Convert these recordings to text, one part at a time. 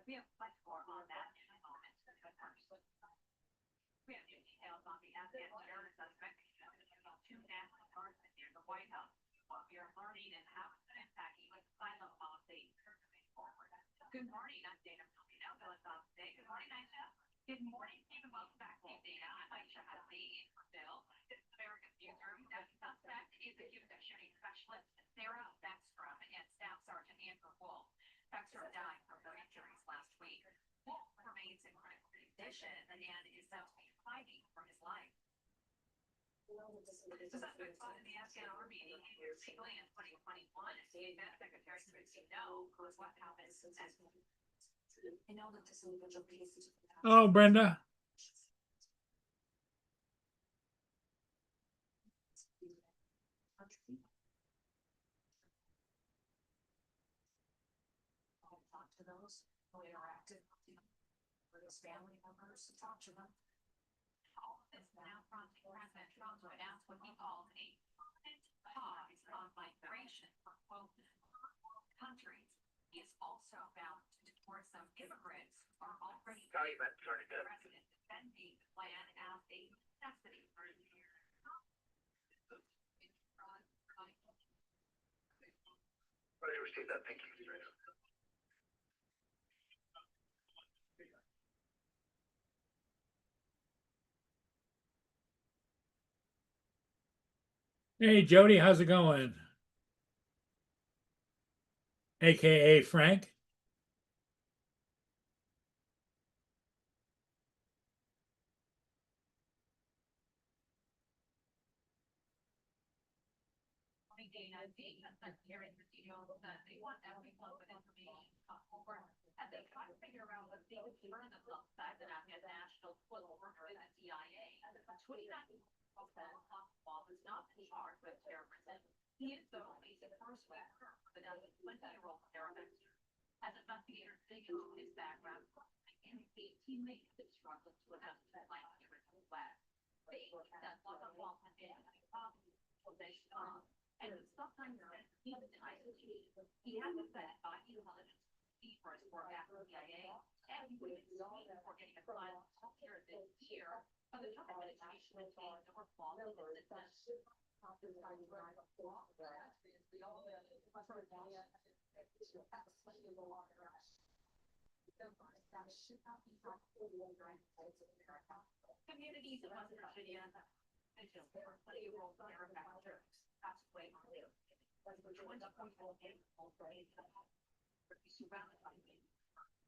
We have much more on that in a moment. But first, we have new details on the Afghan terror suspect about two national guardsmen near the White House. What we are learning and how it's impacting with asylum policy moving forward. Good morning, I'm Dana Filipino, Philip today. Good morning, Aisha. Good morning, even welcome back to Dana. I'm Aisha Hadley for Bill. This is America's newsroom. The suspect is accused of shooting specialist Sarah Beckstrom and Staff Sergeant Andrew Wolf. Beckstrom died from their injuries last week. Wolf remains in critical condition and is said to be fighting for his life. The suspect fought in the Afghan army in Secretary in 2021. Defense Secretary Christy No was what happened next. Oh, Brenda. Talk to those who interacted with his family members, talk to them. All of this now prompting President Trump to announce what he calls a permanent pause on migration for both countries. He is also bound to deport some immigrants who are already president defending the plan as a necessity for the year. I understand that. Thank you. Hey, Jody, how's it going? AKA Frank. Dana, Secretary Castillo, they want every flow of information over as they try to figure out what they would learn themselves back that Afghan national was working with the CIA. 29 Wall was not charged with terrorism. He is the only first witness of the 20-year-old terrorist. As investigators dig into his background, and 18 mates that struggled to adjust to life here in the West. They that Wall had been and sometimes he was in isolation. He had been fed by intelligence for his work at the CIA, and he was for getting asylum here this year. But the Trump administration was saying there were flaws in the system. Communities in West Virginia, for 20-year-old terror factors. That's way more real. But for 20 people, surrounded by me.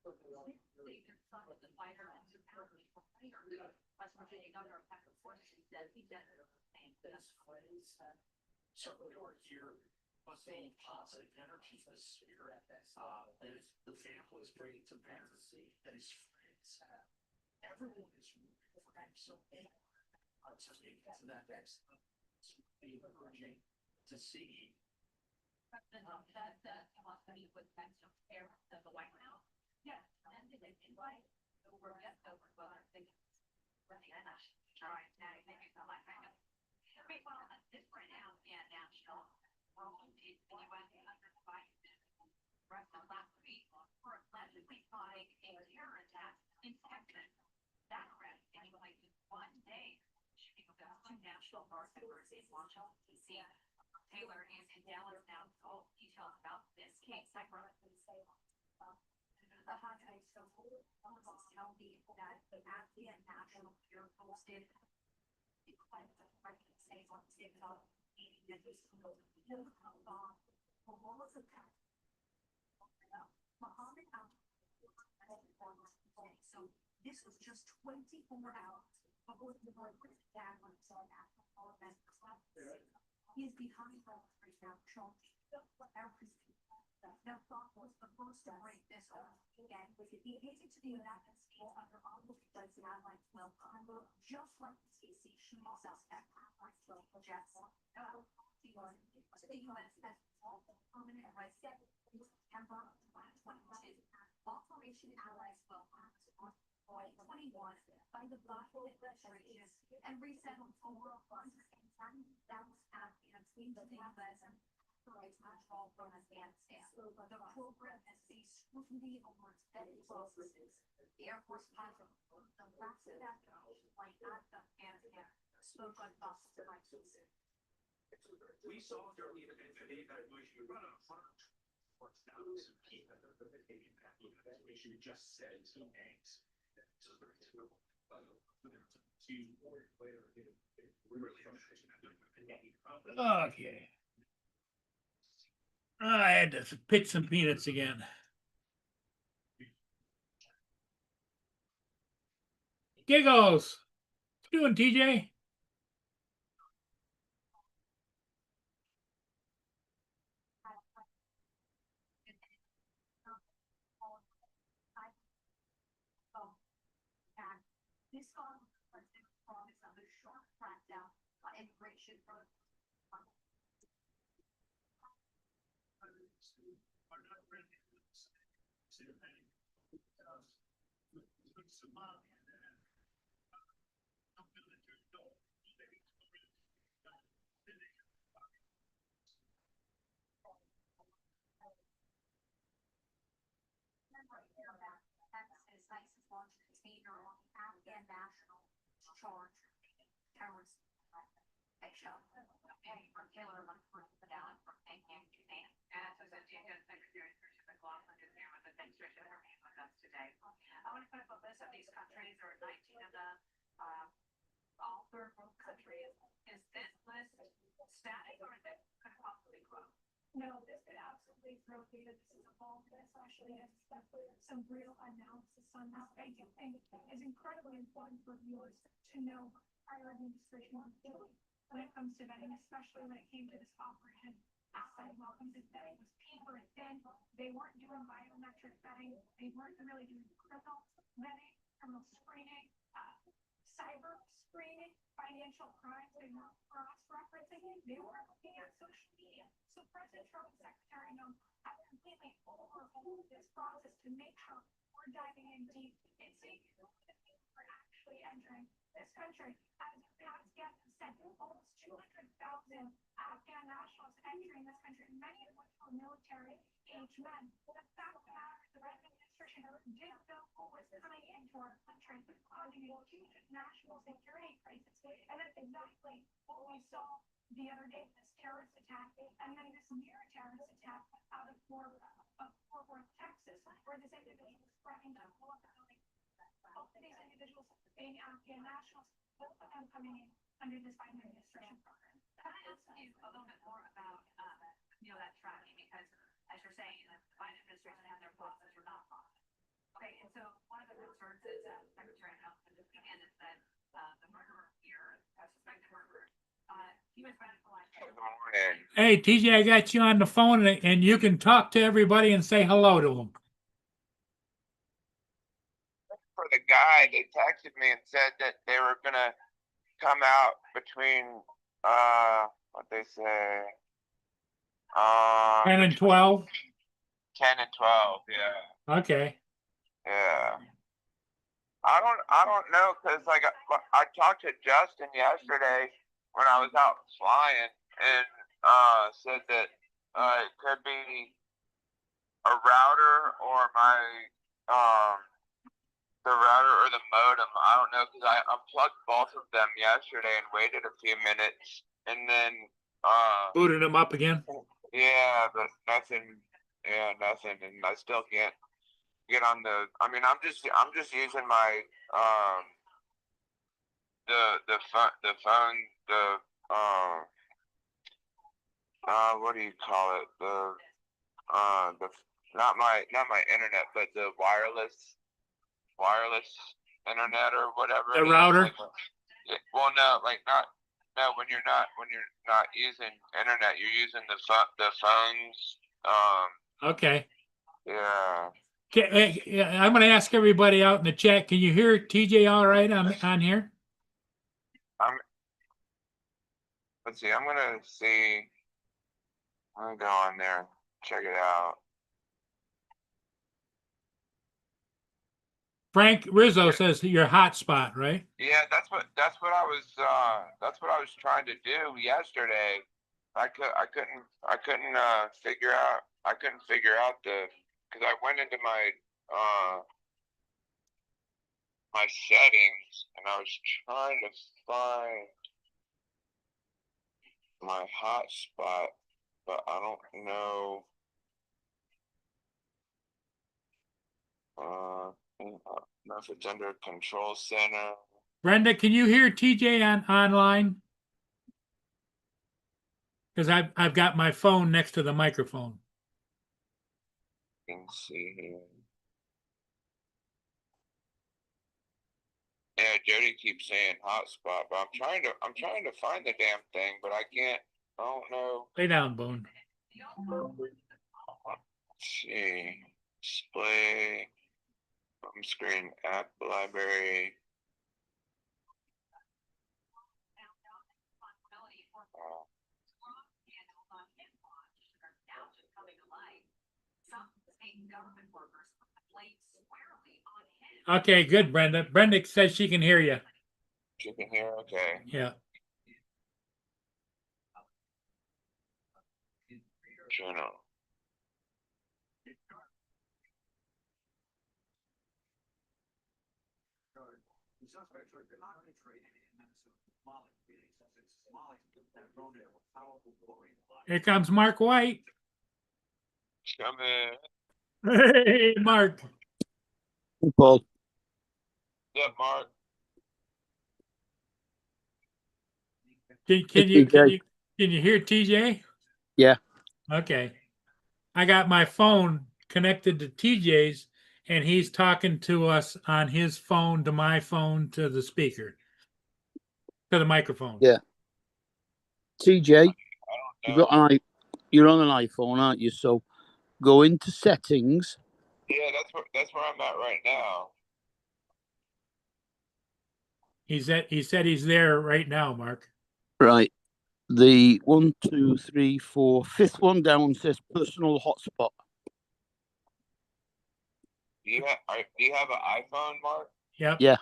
Their son was a fighter and apparently for fire. West Virginia Governor Patrick Forsythe said he did this place certainly over here was a positive energy in the sphere that the families bring to fantasy that his friends have. Everyone is rooting for him, so just to get to that next be encouraging to see. President that wants to meet with Beckstrom parents of the White House. Yes, and did they invite over over whether they running a national try now they make like that. Meanwhile, a different Afghan national rolled into the U.S. under Biden rest of last week for allegedly plotting a terror attack in Texas. That arrest came like 1 day. Shooting of the two National Guard members in Washington, D.C. Taylor is in Dallas now. All details about this case. I brought it to say the hot ice so tell me that the Afghan National Bureau posted what the say on TikTok meaning that this was Muhammad so this was just 24 hours before the dad went to all of that. He is behind bars right now, charged for everything. Now, thought was the first to break this off. And he hated to the United States under all the flights and allies will come, just like the CC shooting suspect, will Jets. The U.S. has permanent arrest in September 2022. Operation Allies will pass on 2021 by the Biden administration and resettled over 110,000 Afghans in the U.S. authorized withdrawal from Afghanistan. The program has faced scrutiny over its vetting processes. The Air Force pilot, the last Afghan flight out of Afghanistan, spoke on Fox News. We saw during the event that was you run a front. What's now some key that you just said two eggs. So very typical. Okay. I had to pitch some peanuts again. Giggles. What you doing, TJ? This president promised of a sharp crackdown on immigration from Texas ISIS launched a container on the Afghan national charge terrorist show. From Taylor down from Japan. And as I said, Secretary Bishop McLaughlin is here with us. Thanks for sharing with us today. I want to put up a list of these countries. There are 19 of them. All third world countries. Is this list static or is it could it possibly grow? No, this could absolutely grow data. This is evolving, especially as some real analysis on this. I do think is incredibly important for viewers to know our administration is doing when it comes to vetting, especially when it came to this comprehensive asset welcome to vetting was paper and thin. They weren't doing biometric vetting. They weren't really doing criminal vetting, criminal screening, cyber screening, financial crimes. They weren't cross-referencing. They weren't looking at social media. So President Trump and Secretary Noem have completely overhauled this process to make sure we're diving in deep and seeing who are actually entering this country. As Afghan said, almost 200,000 Afghan nationals entering this country, many of which were military-aged men. The fact of the matter is the Biden administration didn't know who was coming into our country, causing a huge national security crisis. And that's exactly what we saw the other day, this terrorist attack, and then this near terrorist attack out of Fort Worth, Texas, where this individual was threatening to blow up the building. Both of these individuals being Afghan nationals, both of them coming in under this Biden administration program. Can I ask you a little bit more about, that tracking? Because as you're saying, the Biden administration had their process or not process. Okay, and so one of the concerns is Secretary Noem this weekend is that the murderer here, suspected murderer, he was radicalized. Good morning. Hey, TJ, I got you on the phone and you can talk to everybody and say hello to them. For the guy, they texted me and said that they were gonna come out between what they say 10 and 12. 10 and 12. Yeah. Okay. Yeah. I don't know because like I talked to Justin yesterday when I was out flying and said that it could be a router or my the router or the modem. I don't know because I unplugged both of them yesterday and waited a few minutes and then Booted them up again. yeah, but nothing. Yeah, nothing, and I still can't get on the. I mean, I'm just using my the phone what do you call it, the not my internet but the wireless internet or whatever The it is. router? Like, well, no, like not. No, when you're not using internet, you're using the phones. Okay. Yeah. Okay, I'm going to ask everybody out in the chat. Can you hear TJ all right on here? Let's see. I'm gonna see. I'm gonna go on there, check it out. Frank Rizzo says your hotspot, right? Yeah, that's what I was trying to do yesterday. I couldn't figure out. I couldn't figure out because I went into my settings and I was trying to find my hotspot, but I don't know. I don't know if it's under control center. Brenda, can you hear TJ online? Because I've got my phone next to the microphone. You can see here. Yeah, Jody keeps saying hotspot, but I'm trying to find the damn thing, but I can't. I don't know. Lay down, Bone. Let's see. Display. Home screen app library. Okay, good, Brenda. Brenda says she can hear you. You can hear? Okay. Yeah. Journal. Here comes Mark White. Come in. Hey, Mark. Hey, Paul. What's up, Mark? Can you hear TJ? Yeah. Okay. I got my phone connected to TJ's and he's talking to us on his phone to my phone to the speaker. To the microphone. Yeah. TJ, No. you're on an iPhone, aren't you? So go into settings. Yeah, that's where I'm at right now. He said he's there right now, Mark. Right. The 1, 2, 3, 4, fifth one down says personal hotspot. Do you have an iPhone, Mark? Yep. Yeah.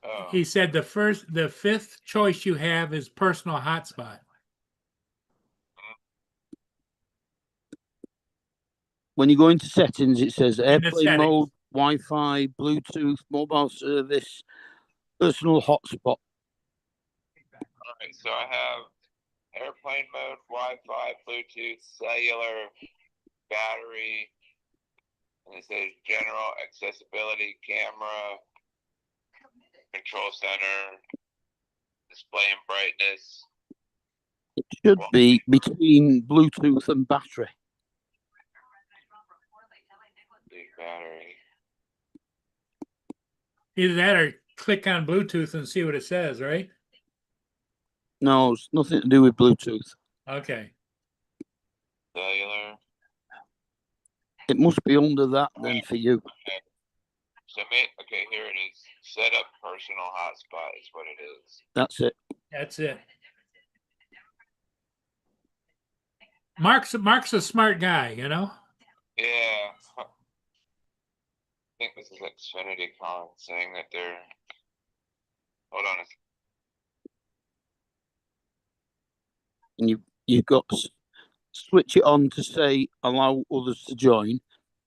Oh. He said the fifth choice you have is personal hotspot. When you go into settings, it says airplane settings. mode, Wi-Fi, Bluetooth, mobile service, personal hotspot. All right, so I have airplane mode, Wi-Fi, Bluetooth, cellular, battery, and it says general accessibility, camera, control center, display and brightness. It should be between Bluetooth and battery. Battery. Either that or click on Bluetooth and see what it says, right? No, it's nothing to do with Bluetooth. Okay. Cellular. It must be under that then for you. Okay. Okay, here it is. Set up personal hotspot is what it is. That's it. That's it. Mark's a smart guy, you know? Yeah. I think this is Xfinity calling saying that they're. Hold on a second. And you've got to switch it on to say allow others to join.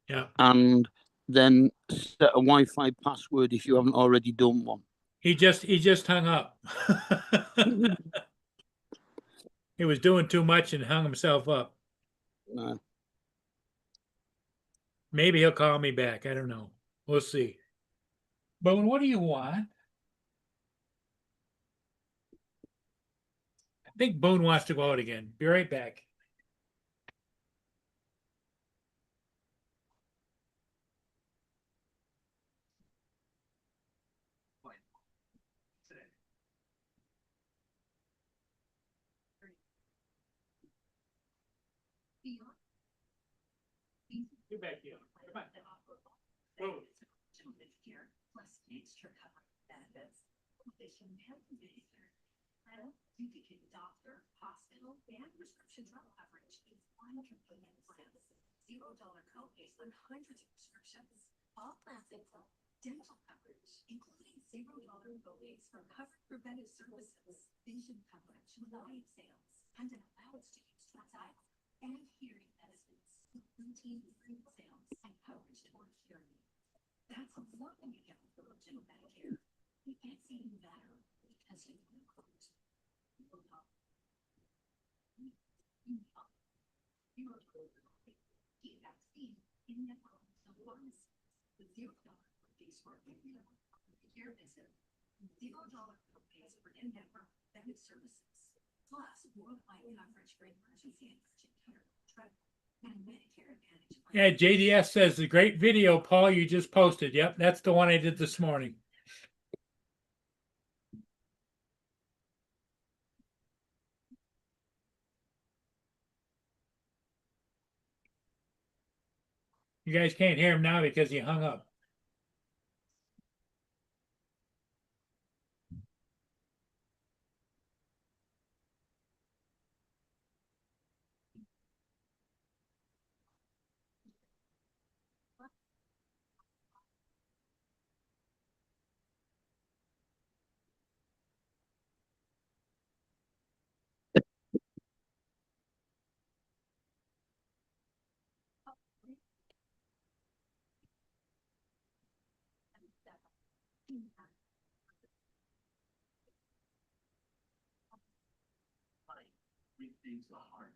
Yeah. And then set a Wi-Fi password if you haven't already done one. He just hung up. He was doing too much and hung himself up. No. Maybe he'll call me back. I don't know. We'll see. Bone, what do you want? I think Bone wants to go out again. Be right back. Get back here. Come on. Go. Plus extra cover benefits. They shouldn't have to be here. Indicated doctor, hospital, and prescription drug coverage is one convenient plan. $0 copays on hundreds of prescriptions. All plans include dental coverage, including $0 copays for covered preventive services, vision coverage, live exams, and an allowed students to reside and hearing medicines, routine food sales, and coverage toward hearing. That's more than you get with the original Medicare. It gets even better because you include people know. You are the vaccine in network of pharmacies with $0 fees for a care visit, $0 pays for in-network veterinary services, plus worldwide coverage for emergency and urgent care, travel, and Medicare Advantage. Yeah, JDS says the great video, Paul, you just posted. Yep, that's the one I did this morning. You guys can't hear him now because he hung up. Read things the hard.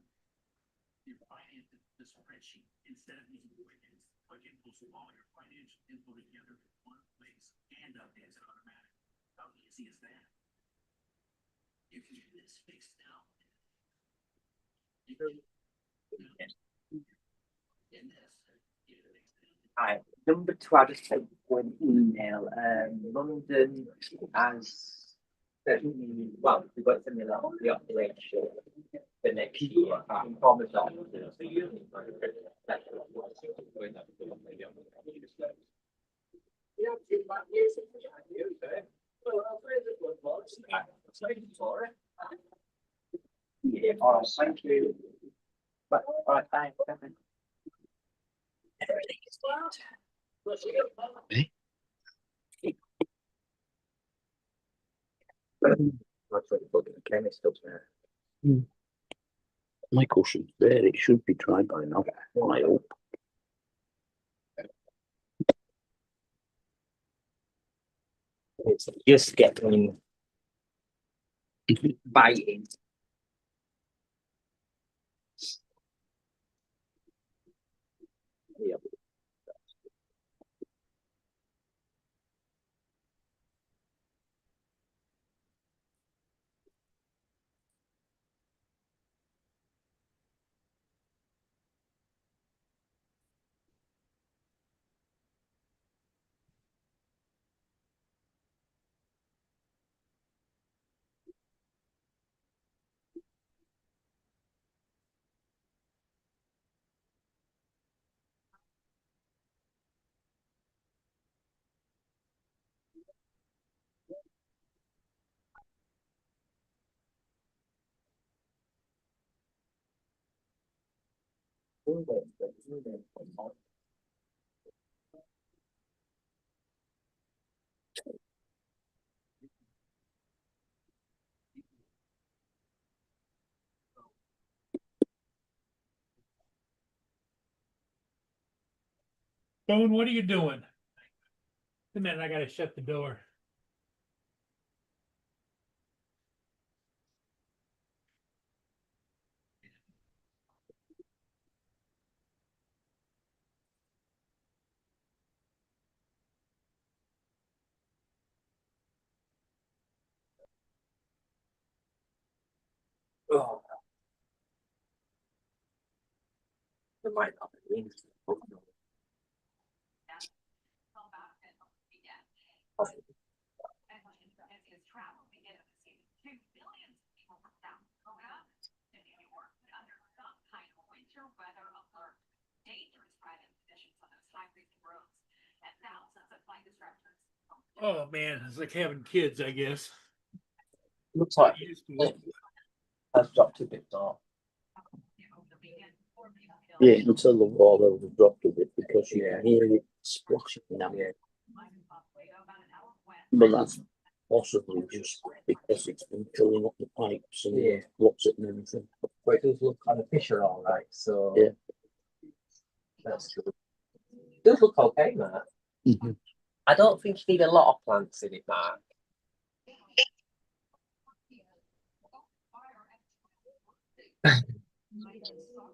Your finance, the spreadsheet, instead of using widgets, plug in all your financial info together in one place and updates it automatic. How easy is that? You can get this fixed now. Right, number 12, just take one email. London as well, we've got something like the operation for next year. Parmesan. Yeah, all right, thank you. But, all right, thanks. Everything is That's what the chemist does now. My cushion's there. It should be tried by now. I hope. It's just getting biting. Yeah. Boone, what are you doing? A minute, I gotta shut the door. Oh. It might not be. As his travel began to see 2 billion people from South Dakota to New York under some kind of winter weather alert. Dangerous driving conditions on those high-risk roads and thousands of flight disruptions. Oh man, it's like having kids, I guess. Looks like Used to it it. has dropped a bit dark. Over the weekend, 4 people killed. Yeah, until the wall over dropped a bit because you can hear it splashing now. Yeah. But that's possibly just because it's been filling up the pipes and Yeah. blocks it and everything. But it does look on the picture all right, so. Yeah. That's good. It does look okay, Mark. Mhm. I don't think you need a lot of plants in it, Mark.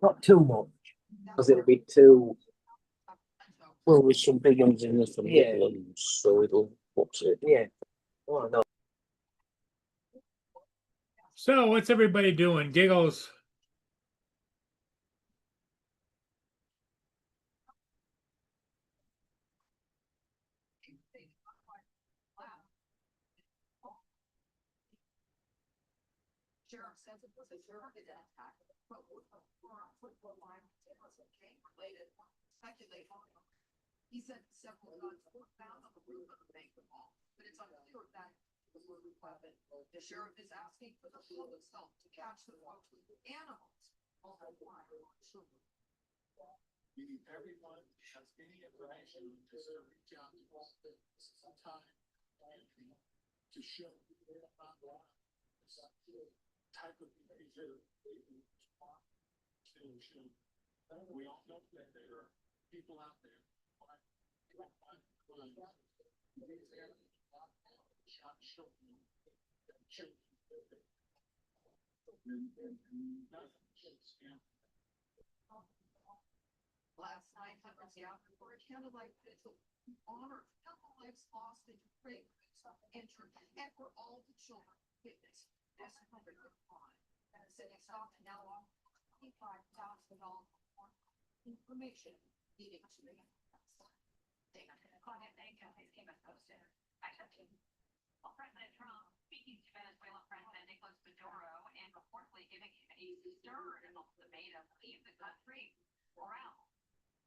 Not too much, because it'll be too. Well, with some big ones in there, some Yeah. little ones, so it'll box it. Yeah. Oh, no. So what's everybody doing? Giggles. Sheriff says it was a targeted attack, but for a football line, it was a gang related, speculate on it. He said several guns were found on the roof of the banquet hall, but it's unclear if that was a weapon. The sheriff is asking for the public's help to catch the animals. Everyone has any information to reach out to us sometime to show type of behavior we all know that there are people out there. Last night, Hunters gathered for a candlelight vigil to honor couple lives lost in Ukraine, injured, and for all the children witnessed this horrific crime. And the city stopped and now offers $25,000 for information needing to be President Trump speaking to Venezuelan President Nicolas Maduro and reportedly giving him a stern ultimatum to leave the country or else.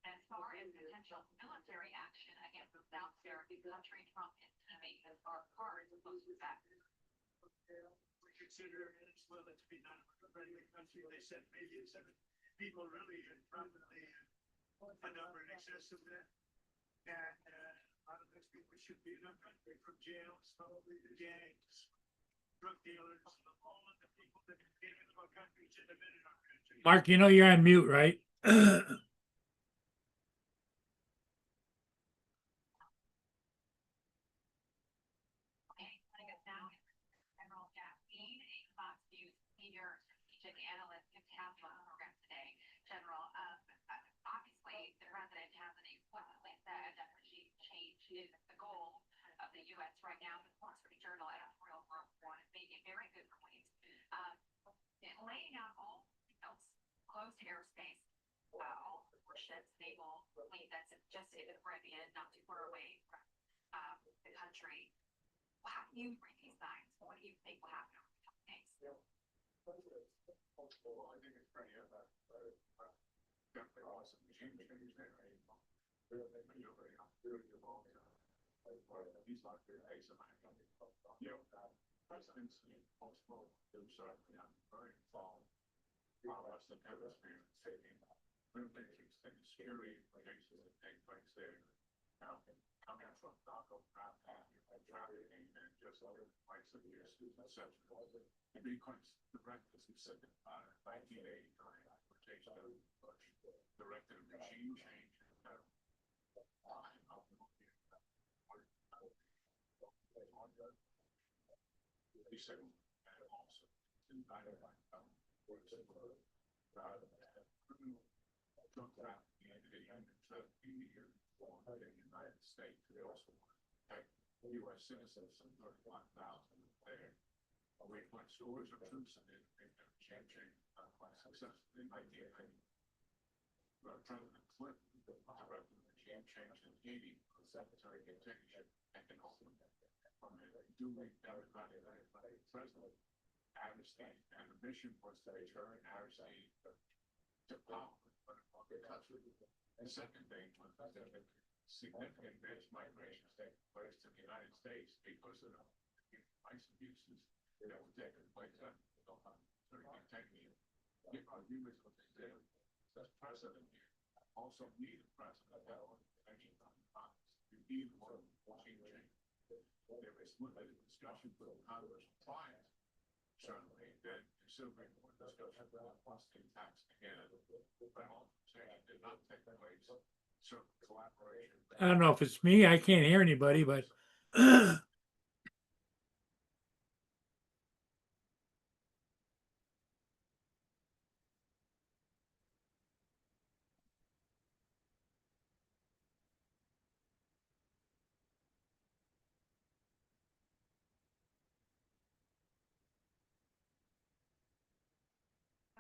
As far as potential military action against the South American country, Trump is teaming with our cards opposed to that. We consider Venezuela to be not a friendly country. They said maybe 7 people really and probably a number in excess of that. And a lot of those people should be in our country, from jails, probably the gangs, drug dealers, all of the people that can get into our country should have been in our country. Mark, you know you're on mute, right? Joining us now is General Jack Dean, a Fox News senior strategic analyst who has on the program today. General, obviously the president hasn't explicitly said that regime change is the goal of the U.S. right now. The Wall Street Journal editorial group one made a very good point, laying out all closed airspace, all the warships, naval fleet that's just in the Caribbean, not too far away from the country. How do you read these signs? What do you think will happen over the coming days? Well, I think it's pretty definitely awesome. Change there. He's like the ace of my company. Presidents multiple very fall. Us the hemisphere taking things scary cases that take place there. Now, coming from Donald Trump, trafficking and just other points of years, etc. The big points, the breakfast is said 1989, which directed a regime change. He said, and also indicted by drug trafficking and the United States. They also protect U.S. citizens and 31,000 there. We put scores of troops in it, changing quite successfully. President Clinton directed the regime change in Haiti, Secretary Contingent, and duly democratic president. Amnesty, and the mission was to return Amnesty to power in the country. The second thing was that significant mass migration taking place to the United States because of the rights abuses that were taking place at 10 years. Our view is what they did. That's president here. Also need a president that will you need more change. there was limited discussion with Congress client, certainly, that considering more discussion about prostate tax again, but I'm saying it did not take place. So collaboration. I don't know if it's me. I can't hear anybody, but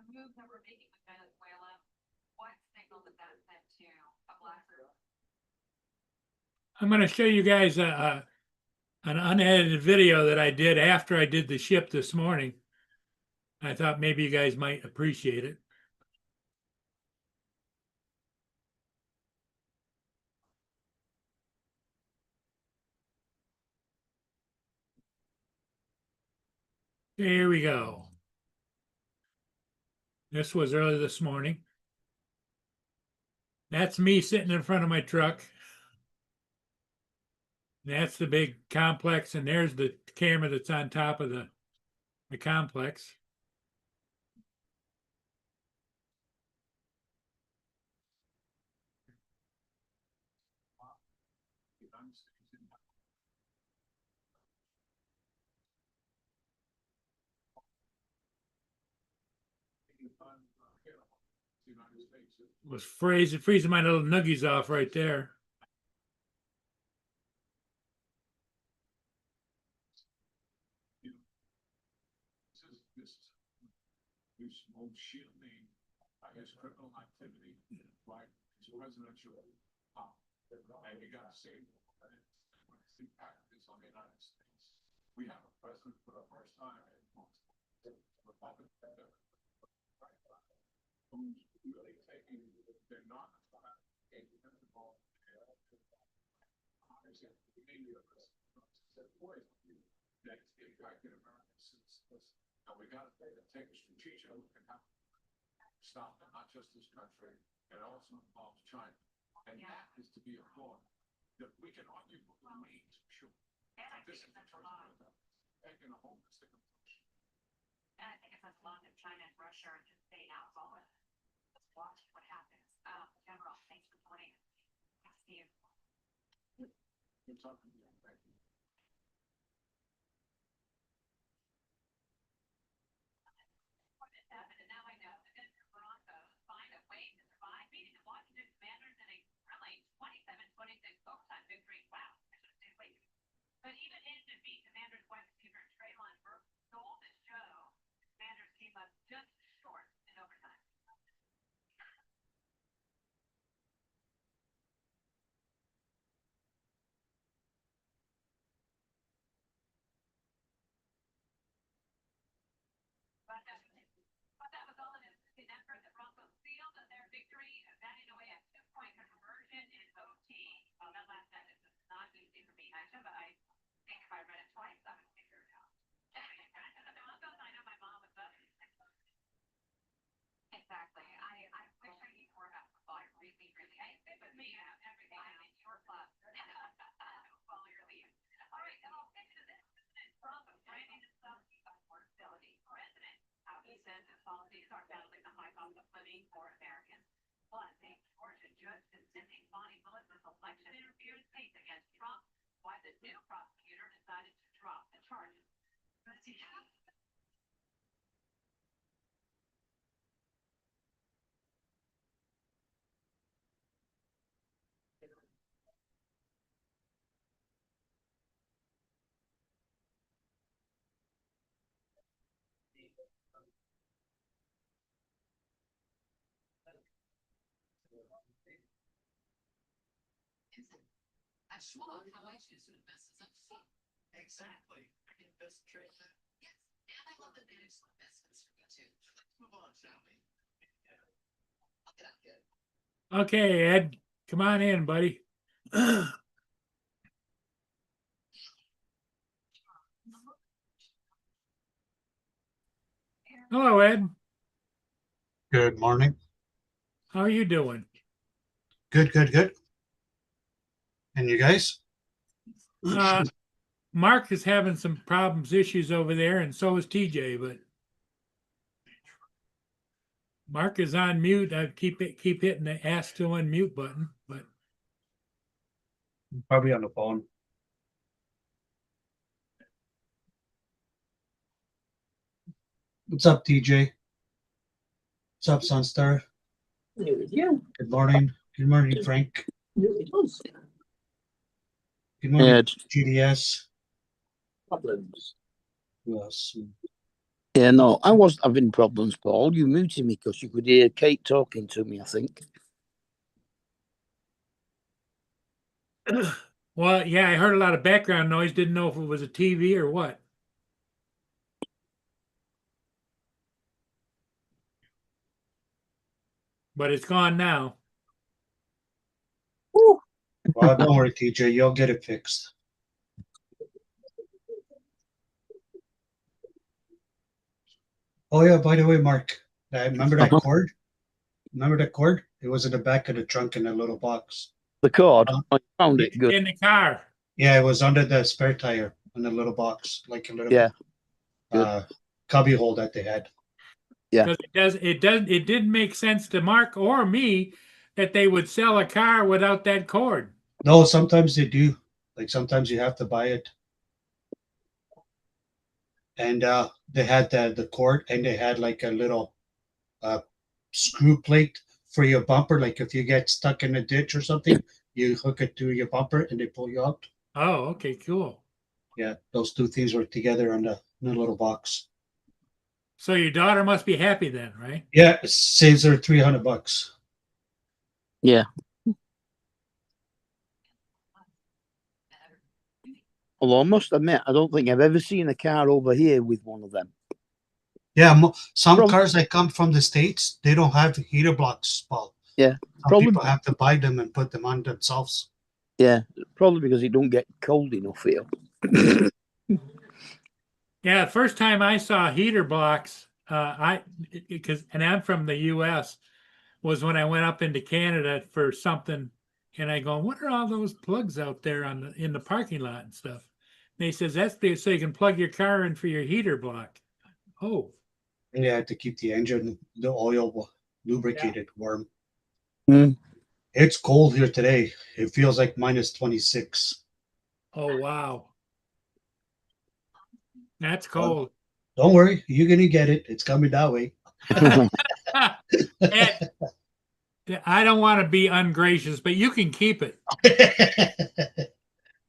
The move that we're making with Venezuela, what signal does that send to a black group? I'm going to show you guys an unedited video that I did after I did the ship this morning. I thought maybe you guys might appreciate it. Here we go. This was early this morning. That's me sitting in front of my truck. That's the big complex, and there's the camera that's on top of the complex. Was freezing my little nuggies off right there. This whole shielding, I guess, criminal activity, right? It's presidential. And you gotta say, what's the impact of this on the United States? We have a president for the first time in Republican, who's really taking, they're not a principle. That's impacted America since this. And we got to take a strategic look at how to stop it, not just this country, it also involves China. And that is to be applauded. That we can argue for the means, sure. And I This think is it's the a lot. taking a holistic approach. And I think it's a lot of China and Russia are just staying out of all of it. Let's watch what happens. General, thanks for joining. I see you. You're talking to me, thank you. And now I know that Mr. Broncos find a way to survive beating the Washington Commanders in a really 27-26 overtime victory. Wow. But even in defeat, Commanders wide receiver Traylon Burke stole the show. Commanders came up just short in overtime. But that was all in an effort. The Broncos sealed their victory, batting away a 2-point conversion in OT. Well, that last sentence is not easy for me. I think if I read it twice, I would figure it out. The Broncos, I know my mom would love it. Exactly. I wish I knew more about football. I really, I fit with me everything. I'm in your club. Follow your lead. All right, and I'll get to this. Broncos branding itself affordability. President, he says his policies are battling the high cost of living for Americans. Plus, a Georgia judge dismissing Bonnie Melissa's election interference case against Trump, why the new prosecutor decided to drop the charges. Let's see. I swallowed how I choose to invest as I'm exactly. I can invest in trade. Yes, and I love the managed investments for me too. Let's move on, shall we? I'll get out good. Okay, Ed, come on in, buddy. Hello, Ed. Good morning. How are you doing? Good. And you guys? Mark is having some problems, issues over there, and so is TJ, but Mark is on mute. I keep hitting the ask to unmute button, but Probably on the phone. What's up, TJ? What's up, Sunstar? Yeah, Good morning. Good morning, Frank. it does. Good morning, Yeah, GDS. Problems. Who else? yeah, no, I wasn't having problems, Paul. You muted me because you could hear Kate talking to me, I think. well, yeah, I heard a lot of background noise. Didn't know if it was a TV or what. But it's gone now. Well, don't worry, TJ. You'll get it fixed. Oh, yeah, by the way, Mark, remember that Uh-huh. cord? Remember that cord? It was in the back of the trunk in a little box. The cord, Uh, I found it good. In the car. Yeah, it was under the spare tire in a little box, like a little Yeah, good. cubby hole that they had. Yeah. Because it didn't make sense to Mark or me that they would sell a car without that cord. No, sometimes they do. Like sometimes you have to buy it. And they had the cord, and they had like a little screw plate for your bumper. Like if you get stuck in a ditch or something, you hook it to your bumper and they pull you out. Oh, okay, cool. Yeah, those two things were together in the little box. So your daughter must be happy then, right? Yeah, it saves her $300. Yeah. Although I must admit, I don't think I've ever seen a car over here with one of them. Yeah, some Prob- cars that come from the States, they don't have heater blocks, Paul. Yeah, Some probably- people have to buy them and put them on themselves. Yeah, probably because it don't get cold enough here. Yeah, the first time I saw heater blocks, and I'm from the U.S., was when I went up into Canada for something, and I go, "What are all those plugs out there in the parking lot and stuff?" And they says that's so you can plug your car in for your heater block. Oh, And you have to keep the engine, the oil lubricated, warm. Mm. It's cold here today. It feels like minus 26. oh wow, that's cold. Don't worry, you're going to get it. It's coming that way. Ed, I don't want to be ungracious, but you can keep it.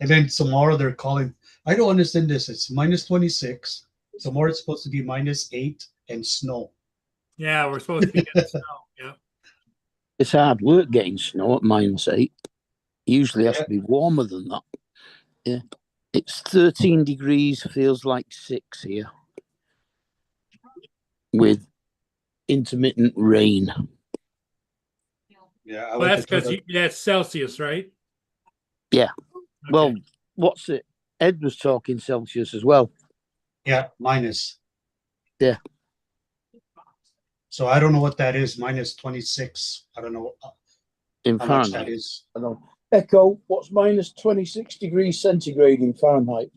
And then tomorrow they're calling. I don't understand this. It's minus 26. Tomorrow it's supposed to be -8 and snow. Yeah, we're supposed to be getting snow. Yeah. It's hard work getting snow at -8. Usually has to be warmer than that. Yeah. It's 13 degrees, feels like 6 here. With intermittent rain. Yeah, Well, that's because that's Celsius, right? Yeah. Okay. Well, what's it? Ed was talking Celsius as well. yeah, minus. Yeah. So I don't know what that is. Minus 26. I don't know In how much that Fahrenheit. is. I don't know. Echo, what's minus 26 degrees centigrade in Fahrenheit?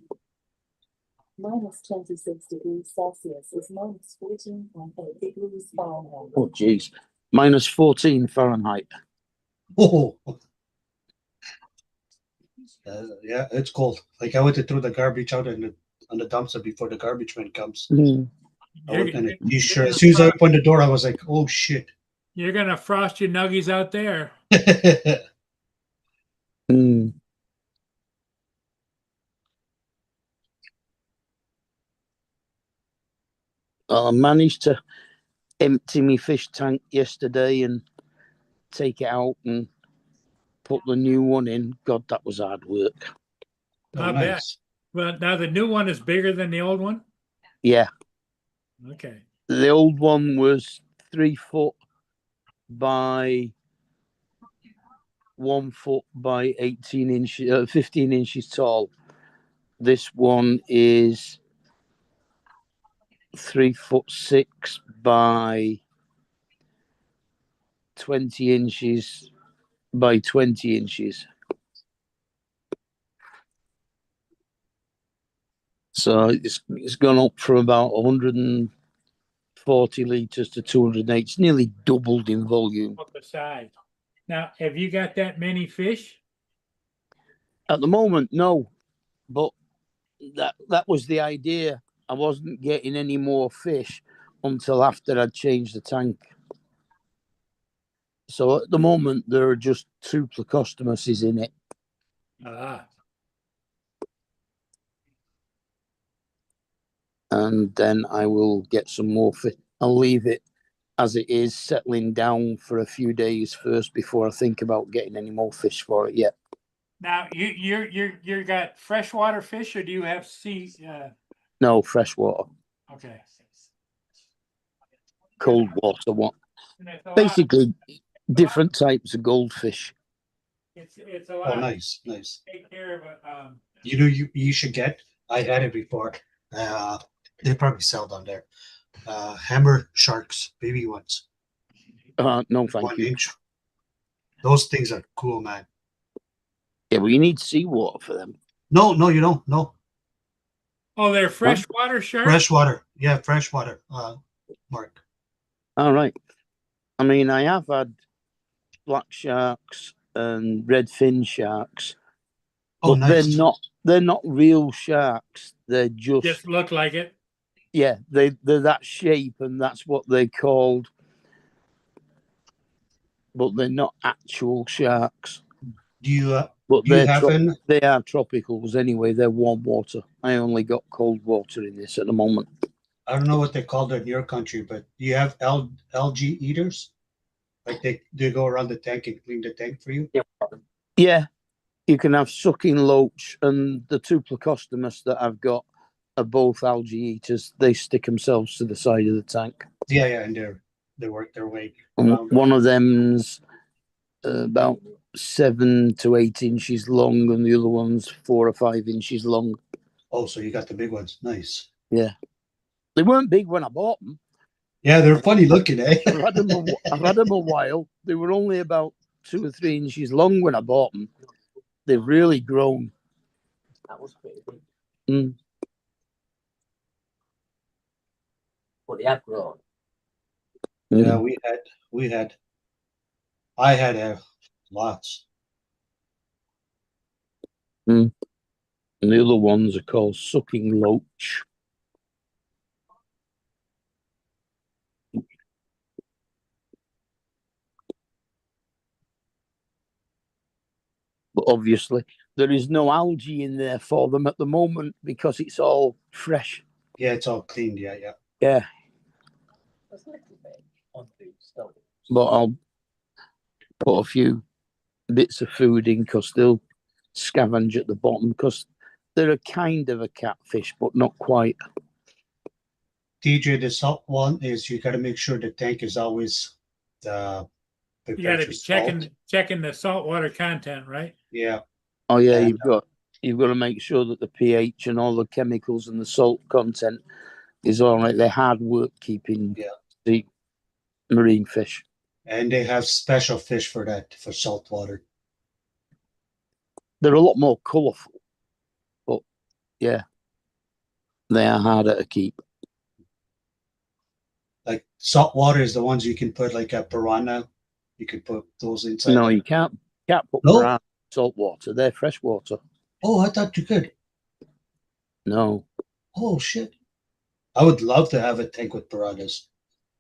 Minus 26 degrees Celsius is minus 14.8 degrees Fahrenheit. Oh, geez. Minus 14 Fahrenheit. Oh, yeah, it's cold. Like I went to throw the garbage out on the dumpster before the garbage man comes. Mm. I went in a You're t-shirt. As soon as I opened the door, I was like, "Oh shit!" You're gonna frost your nuggies out there. Mm. Well, I managed to empty my fish tank yesterday and take it out and put the new one in. God, that was hard work. Oh, I bet. nice. Well, now the new one is bigger than the old one. Yeah. Okay. The old one was 3 foot by 1 foot by 18 inches, 15 inches tall. This one is 3'6" by 20 inches by 20 inches. So it's gone up from about 140 litres to 208. It's nearly doubled in volume. Up the size. Now, have you got that many fish? At the moment, no. But that was the idea. I wasn't getting any more fish until after I'd changed the tank. So at the moment, there are just 2 Plecostomuses in it. Ah, And then I will get some more fish. I'll leave it as it is, settling down for a few days first before I think about getting any more fish for it yet. now you got freshwater fish, or do you have sea? No, freshwater, Okay. cold water. What? And it's a lot- Basically, different types of goldfish. it's a Oh, lot. nice, nice. Take care of it. You know, you should get. I had it before. They probably sell down there. Hammer sharks, baby ones, No, thank 1 you. inch. Those things are cool, man. Yeah, but you need seawater for them. No, you don't. No, Oh, they're freshwater sharks. freshwater. Yeah, freshwater. Mark. All right. I mean, I have had black sharks and red fin sharks, Oh, but nice. they're not real sharks. They're Just look like it. yeah, they're that shape, and that's what they're called. But they're not actual sharks. Do you But do you have an? they are tropicals anyway. They're warm water. I only got cold water in this at the moment. I don't know what they call it in your country, but do you have algae eaters? Like they go around the tank and clean the tank for you? Yeah, you can have sucking loach, and the 2 Plecostomus that I've got are both algae eaters. They stick themselves to the side of the tank. Yeah, and they work their way And around. one of them's about 7 to 8 inches long, and the other one's 4 or 5 inches long. Oh, so you got the big ones. Nice. Yeah, they weren't big when I bought them. Yeah, they're funny looking, eh? I've had them a while. They were only about 2 or 3 inches long when I bought them. They've really grown. That was pretty big. Mm. But they have grown. Yeah, I had lots. And the other ones are called sucking loach. But obviously, there is no algae in there for them at the moment because it's all fresh. Yeah, it's all cleaned. Yeah. Yeah, That's a little bit on the stove. but I'll put a few bits of food in because they'll scavenge at the bottom because they're a kind of a catfish, but not quite. TJ, the salt one is you got to make sure the tank is always You got to be checking the saltwater content, right? Yeah. Oh yeah, And, you've got to make sure that the pH and all the chemicals and the salt content is all right. They're hard work keeping the marine fish. And they have special fish for that, for salt water. They're a lot more colourful, but yeah, they are harder to keep. Like salt water is the ones you can put like a piranha. You can put those inside. No, you can't put No? piranha in salt water. They're freshwater. Oh, I thought you could. No. Oh shit. I would love to have a tank with piranhas.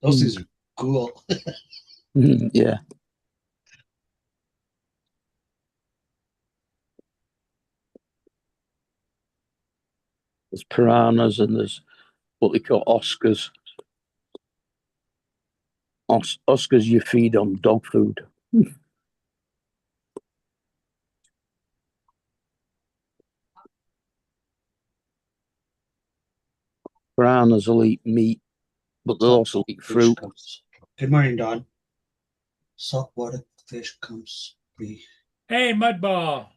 Those things are cool. Yeah. There's piranhas and there's what they call Oscars. Oscars you feed on dog food. Piranhas will eat meat, but they'll also eat fruit. Good morning, Don. Saltwater fish comes free. Hey, Mudball.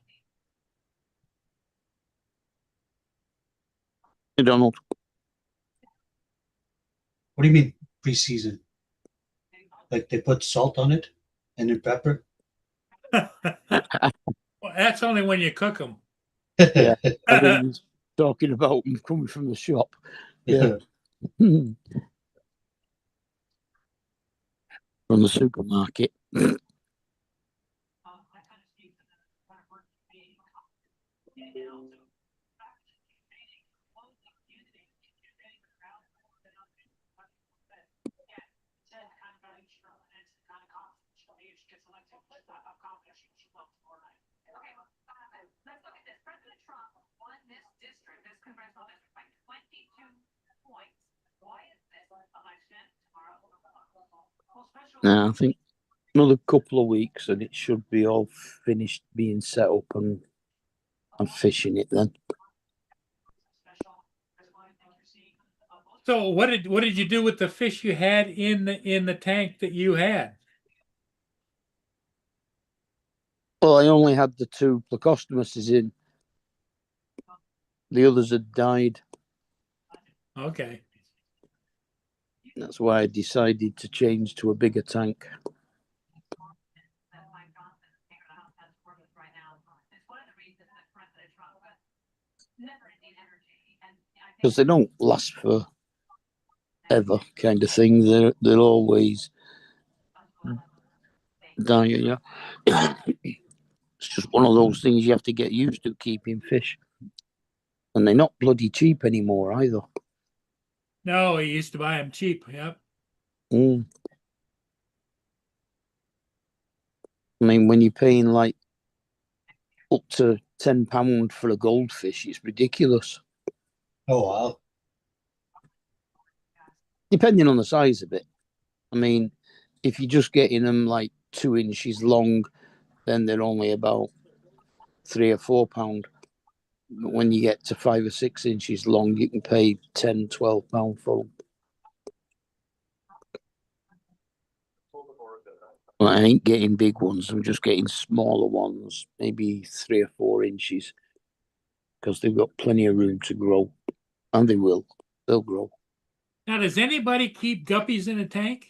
Hey, Donald. What do you mean pre-season? Like they put salt on it and then pepper? Well, that's only when you cook them. Yeah. I mean, talking about them coming from the shop. Yeah. From the supermarket. Let's look at this. President Trump won this district, this congressional district by 22 points. Why is this election tomorrow? Well, special. Now, I think another couple of weeks and it should be all finished being set up and fishing it then. So what did you do with the fish you had in the tank that you had? Well, I only had the 2 Plecostomuses in. The others had died. Okay. That's why I decided to change to a bigger tank. Because they don't last for ever, kind of thing. They'll always die. Yeah. It's just one of those things you have to get used to, keeping fish. And they're not bloody cheap anymore either. No, he used to buy them cheap. Yep. I mean, when you're paying like up to £10 for a goldfish, it's ridiculous. Oh, wow. Depending on the size of it. I mean, if you're just getting them like 2 inches long, then they're only about £3 or £4. But when you get to 5 or 6 inches long, you can pay £10, £12 for them. Well, I ain't getting big ones. I'm just getting smaller ones, maybe 3 or 4 inches, because they've got plenty of room to grow, and they will. They'll grow. Now, does anybody keep guppies in a tank?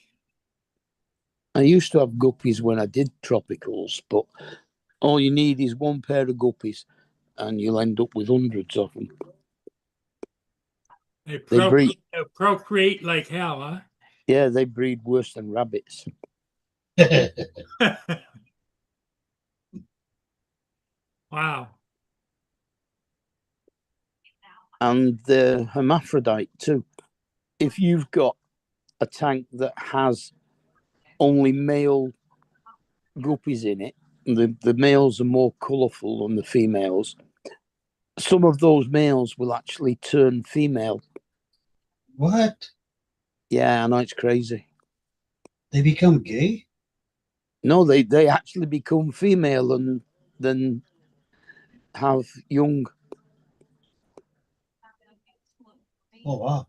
I used to have guppies when I did tropicals, but all you need is 1 pair of guppies, and you'll end up with hundreds of them. They breed. Procreate like hell, huh? Yeah, they breed worse than rabbits. Wow. And they're hermaphrodite too. If you've got a tank that has only male guppies in it, the males are more colourful than the females. Some of those males will actually turn female. What? Yeah, I know, it's crazy. They become gay? No, they actually become female and then have young. Oh, wow.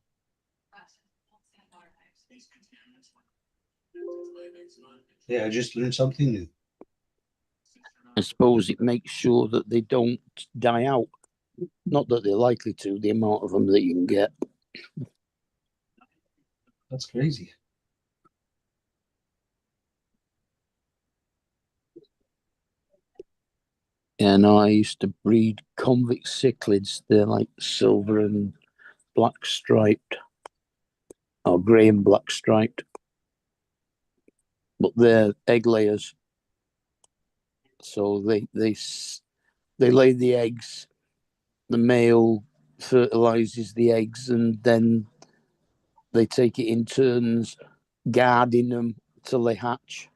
Yeah, I just learned something new. I suppose it makes sure that they don't die out. Not that they're likely to, the amount of them that you can get. That's crazy. Yeah, no, I used to breed convict cichlids. They're like silver and black striped, or grey and black striped. But they're egg layers. So they lay the eggs. The male fertilizes the eggs, and then they take it in turns, guarding them till they hatch.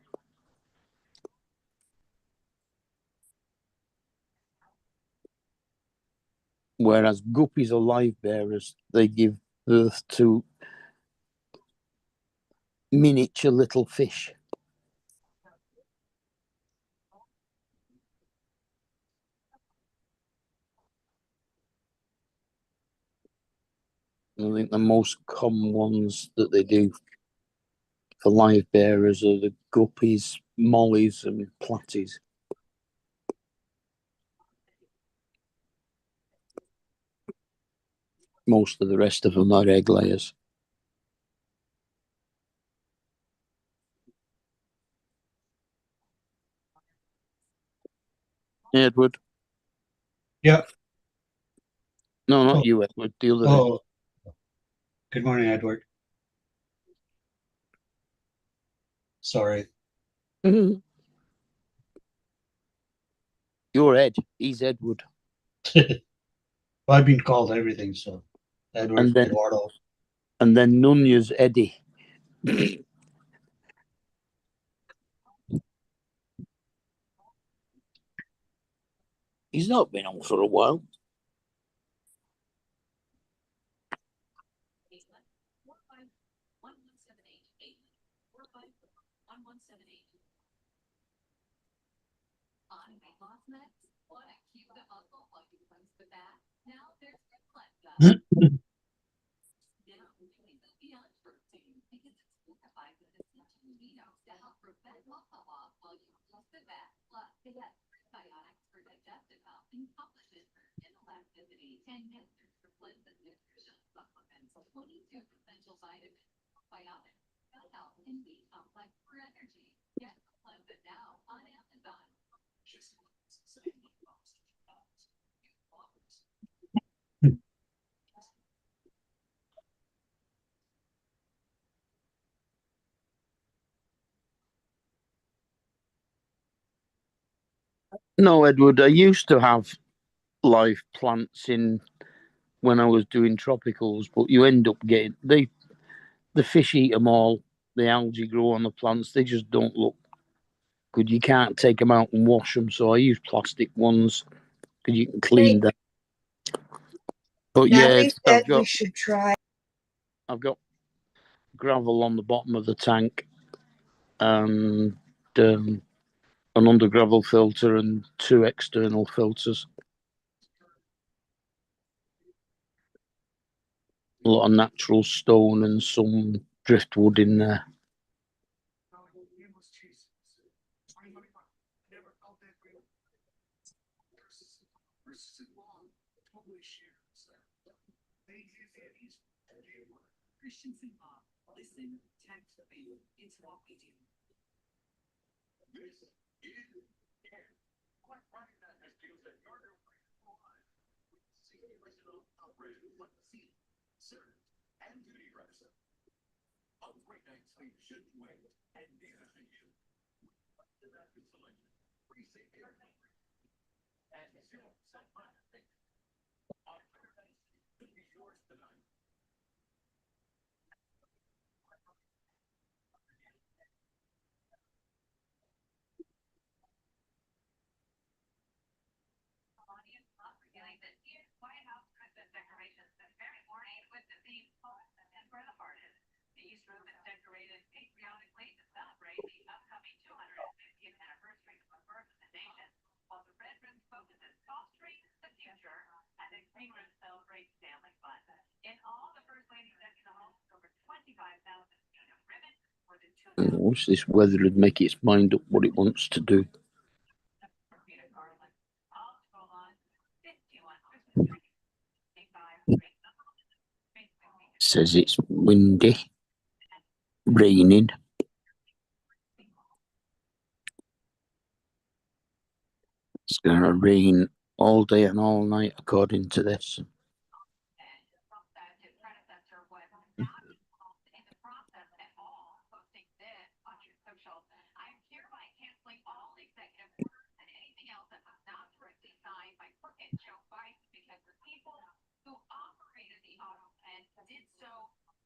Whereas guppies are live bearers, they give birth to miniature little fish. I think the most common ones that they do for live bearers are the guppies, mollies, and platies. Most of the rest of them are egg layers. Edward? Yeah. No, not Oh. you, Edward. The other. Oh, good morning, Edward. Sorry. Edward. You're Ed. He's Edward. Well, I've been called everything, so Edward, And then- Eduardo. And then Nunya's Eddie. He's not been on for a while. On weight loss meds, what a keep the muscle like it comes to that. Now there's less Now doing the beyond protein because it's fortified with essential amino to help prevent muscle loss while you lose the fat. Plus, it has prebiotics for digestive health and publishes for inelasticity and esters for blends and nutrition supplements. 22 essential vitamins, probiotics, gut health, and B complex for energy. Get the blend now on Amazon. No, Edward. I used to have live plants in when I was doing tropicals, but you end up getting the fish eat them all. The algae grow on the plants. They just don't look good. You can't take them out and wash them, so I use plastic ones because you can clean them. But yeah, we should try. I've got gravel on the bottom of the tank and an under gravel filter and 2 external filters. A lot of natural stone and some driftwood in there. Christians involved. Listen, text, feel. It's what we do. White House Christmas decorations this very morning with the theme home and where the heart is. The East Room is decorated patriotically to celebrate the upcoming 250th anniversary of the birth of the nation, while the Red Room focuses fostering the future, and the Green Room celebrates family fun. In all, the First Lady decking the home with over 25,000 feet of ribbon, more than 2,000 I wish this weather would make its mind up what it wants to do. feet of garland. All to go on 51 Christmas trees. Says it's windy, raining. It's going to rain all day and all night, according to this.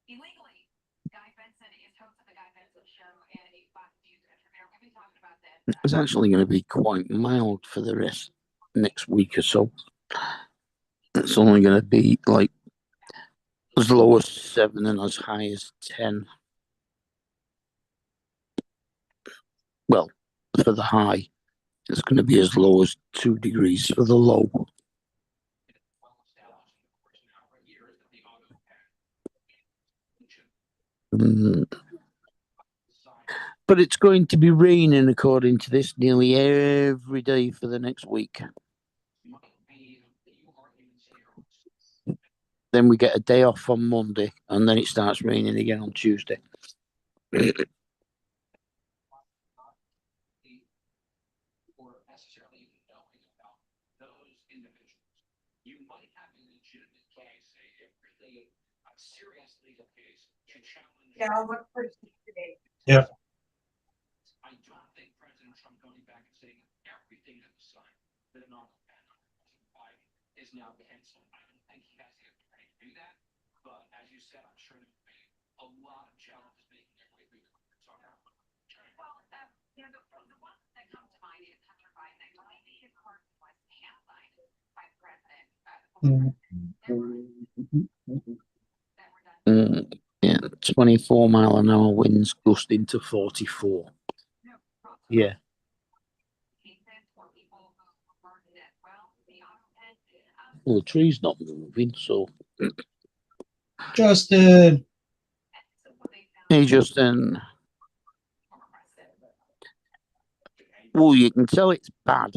Illegally. Guy Benson is host of the Guy Benson Show and a Fox News interviewer. We've been talking about this. It's actually going to be quite mild for the rest next week or so. It's only going to be like as low as 7 and as high as 10. Well, for the high, it's going to be as low as 2 degrees for the low. But it's going to be raining, according to this, nearly every day for the next week. Then we get a day off on Monday, and then it starts raining again on Tuesday. you might have a legitimate case, a really serious legal case to challenge. Yeah, I'll look for today. Yeah. I don't think President Trump going back and saying everything that was signed, that not President Biden is now canceled. I don't think he has the authority to do that. But as you said, I'm sure there'll be a lot of challenges making their way through the courts on that one. Well, the one that comes to mind is Hunter Biden. I believe his court was hand-signed by the president. That were done. Yeah, 24-mile-an-hour winds gusting to 44. Yeah. Cases for people who were as well. The auto Well, the tree's not moving, so. Justin. Hey, Justin. Well, you can tell it's bad.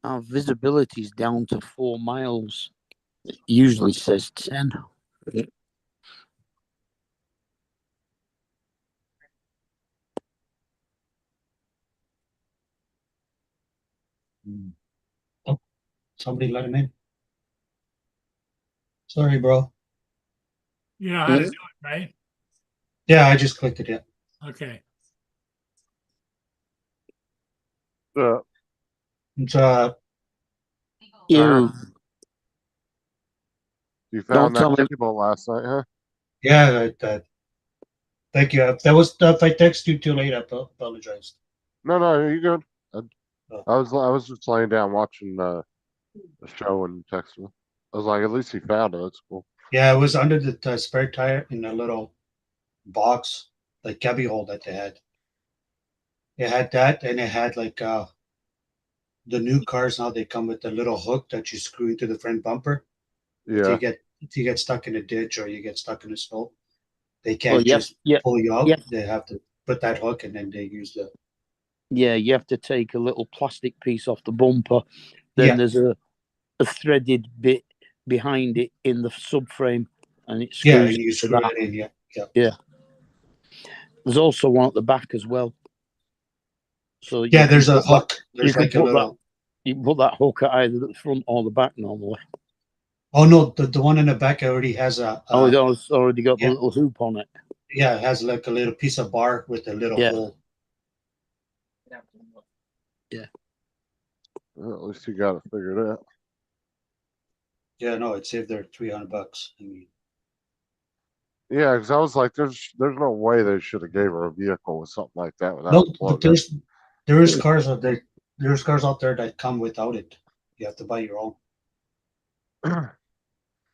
Our visibility's down to 4 miles. It usually says 10. Oh, somebody let him in. Sorry, bro. You know how to do it, right? Yeah, I just clicked it. Yeah. Okay. It's You You Don't found that tell me- cable last night, huh? yeah. Thank you. If that was if I text you too late, I apologize. No, you're good. Oh. I was just laying down watching the show and texting me. I was like, at least he found it. That's cool. Yeah, it was under the spare tire in a little box, like cubby hole that they had. It had that, and it had like the new cars now. They come with a little hook that you screw into the front bumper. Yeah. If you get stuck in a ditch or you get stuck in a snow, they can't Well, just pull you out. yeah. They have to put that hook, and then they use the. Yeah, you have to take a little plastic piece off the bumper. Then there's a threaded bit behind it in the subframe, and it screws. Yeah, and you into screw that. it in. Yeah. Yeah. There's also one at the back as well. So Yeah, there's a hook. There's like a little. You can put that hook at either the front or the back normally. Oh no, the one in the back already has a. It's already got the little hoop on it. Yeah, it has like a little piece of bar with a little hole. Yeah. Well, at least you got it figured out. Yeah, no, it saved their $300. I mean, Yeah, because I was like, there's no way they should have gave her a vehicle with something like that without no, a but plug. there is cars out there. There's cars out there that come without it. You have to buy your own.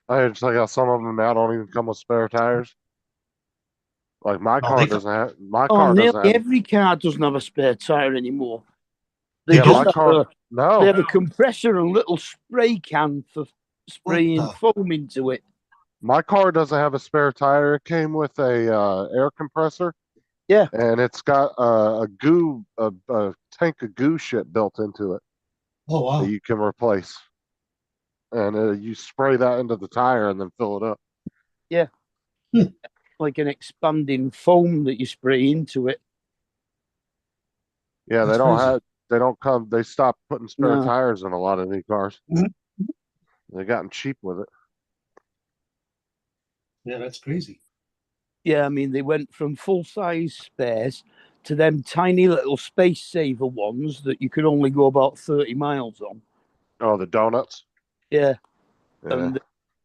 I just like how some of them now don't even come with spare tires. Like my car doesn't have. My car doesn't have. Every car doesn't have a spare tire anymore. They Yeah, just my car. They have No, a compressor and a little spray can for spraying foam into it. my car doesn't have a spare tire. It came with a air compressor. Yeah. And it's got a tank of goo shit built into it Oh wow! that you can replace. And you spray that into the tire and then fill it up. Yeah. Like an expanding foam that you spray into it. Yeah, That's they don't come, they stopped putting spare No. tires in a lot of new cars. Mhm. They gotten cheap with it. Yeah, that's crazy. Yeah, I mean, they went from full-size spares to them tiny little space saver ones that you could only go about 30 miles on. Oh, the donuts? Yeah. Yeah. And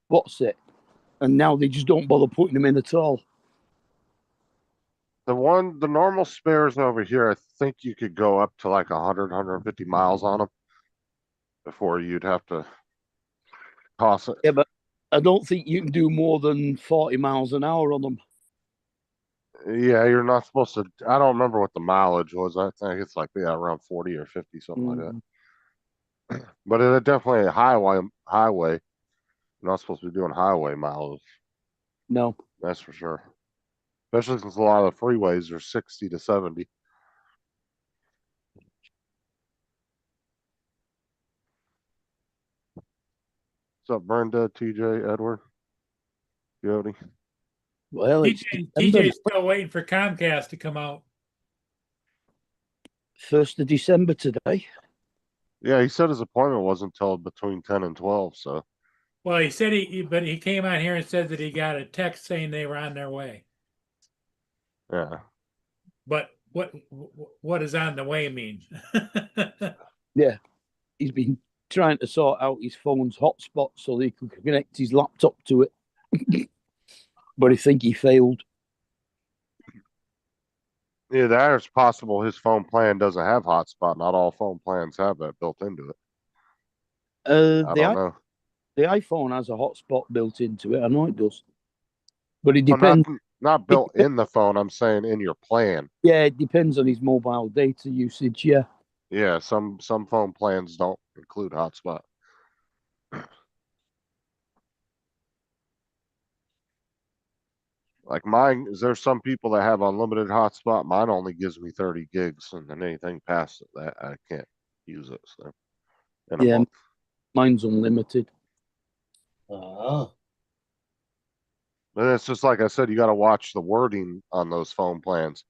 what's it? And now they just don't bother putting them in at all. The normal spares over here, I think you could go up to like 100, 150 miles on them before you'd have to toss it. Yeah, but I don't think you can do more than 40 miles an hour on them. Yeah, you're not supposed to. I don't remember what the mileage was. I think it's like around 40 or 50, something like that. But it's definitely a highway. You're not supposed to be doing highway miles. No. That's for sure. Especially since a lot of the freeways are 60 to 70. What's up, Brenda, TJ, Edward, Jody? Well, it's TJ's still waiting for Comcast to come out. 1st of December today. Yeah, he said his appointment wasn't until between 10 and 12, so Well, he said but he came on here and said that he got a text saying they were on their way. Yeah. But what does on the way mean? Yeah, he's been trying to sort out his phone's hotspot so that he could connect his laptop to it. But I think he failed. Yeah, there's possible his phone plan doesn't have hotspot. Not all phone plans have that built into it. I don't know. The iPhone has a hotspot built into it. I know it does. But it Well, depends. not built in the phone. I'm saying in your plan. Yeah, it depends on his mobile data usage. Yeah. Yeah, some phone plans don't include hotspot. Like mine, there's some people that have unlimited hotspot. Mine only gives me 30 gigs, and then anything past that, I can't use it. So, in a Yeah, month. mine's unlimited. Oh, But it's just like I said, you got to watch the wording on those phone plans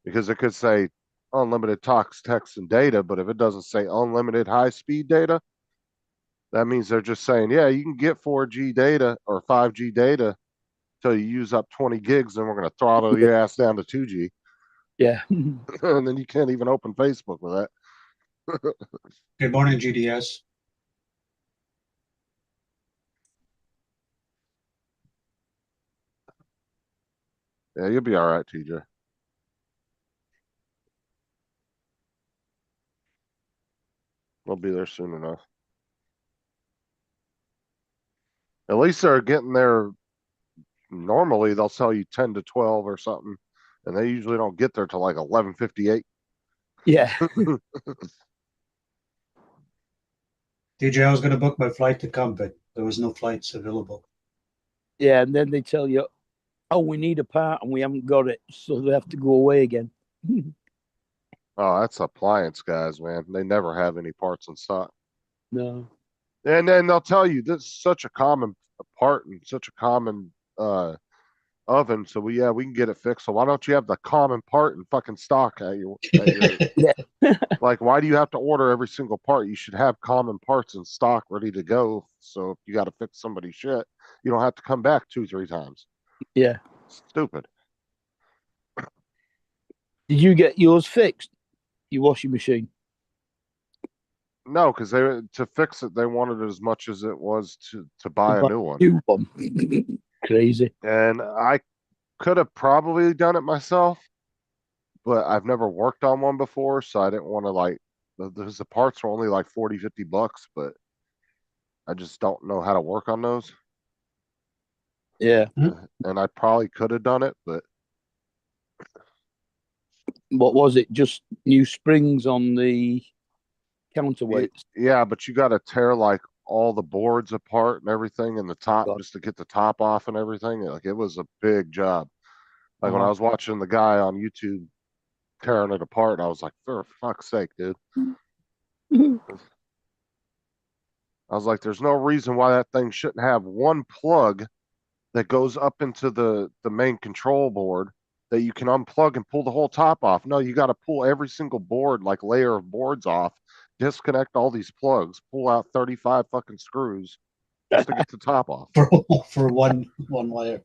because it could say unlimited talks, text, and data, but if it doesn't say unlimited high-speed data, that means they're just saying, yeah, you can get 4G data or 5G data till you use up 20 gigs, then we're going to throttle your ass down to 2G. Yeah. And then you can't even open Facebook with that. good morning, GDS. Yeah, you'll be all right, TJ. We'll be there soon enough. At least they're getting there. Normally, they'll sell you 10 to 12 or something, and they usually don't get there till like 11:58. Yeah. DJ, I was going to book my flight to come, but there was no flights available. Yeah, and then they tell you, oh, we need a part and we haven't got it, so they have to go away again. Oh, that's appliance guys, man. They never have any parts in stock. No. And then they'll tell you this is such a common part and such a common oven. So we can get it fixed. So why don't you have the common part in fucking stock at your Yeah. like why do you have to order every single part? You should have common parts in stock ready to go. So if you got to fix somebody's shit, you don't have to come back 2-3 times. Yeah. Stupid. Did you get yours fixed? Your washing machine? No, because they to fix it, they wanted as much as it was to buy a new one. New one. Crazy. And I could have probably done it myself, but I've never worked on one before, so I didn't want to like the parts were only like 40-50 bucks, but I just don't know how to work on those. Yeah. And I probably could have done it, but What was it? Just new springs on the counterweights? yeah, but you got to tear like all the boards apart and everything in the top God. just to get the top off and everything. Like it was a big job. Like when I Oh. was watching the guy on YouTube tearing it apart, I was like, for fuck's sake, dude. I was like, there's no reason why that thing shouldn't have one plug that goes up into the main control board that you can unplug and pull the whole top off. No, you got to pull every single board, like layer of boards off, disconnect all these plugs, pull out 35 fucking screws just to get the top off. for one layer.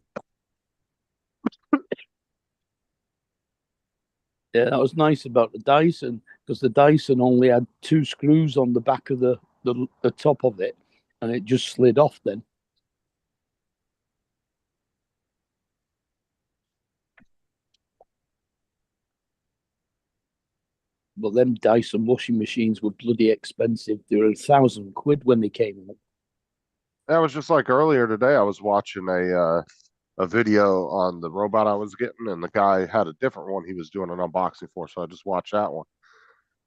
Yeah, that was nice about the Dyson because the Dyson only had 2 screws on the back of the top of it, and it just slid off then. But them Dyson washing machines were bloody expensive. They were £1,000 when they came out. That was just like earlier today. I was watching a video on the robot I was getting, and the guy had a different one he was doing an unboxing for, so I just watched that one.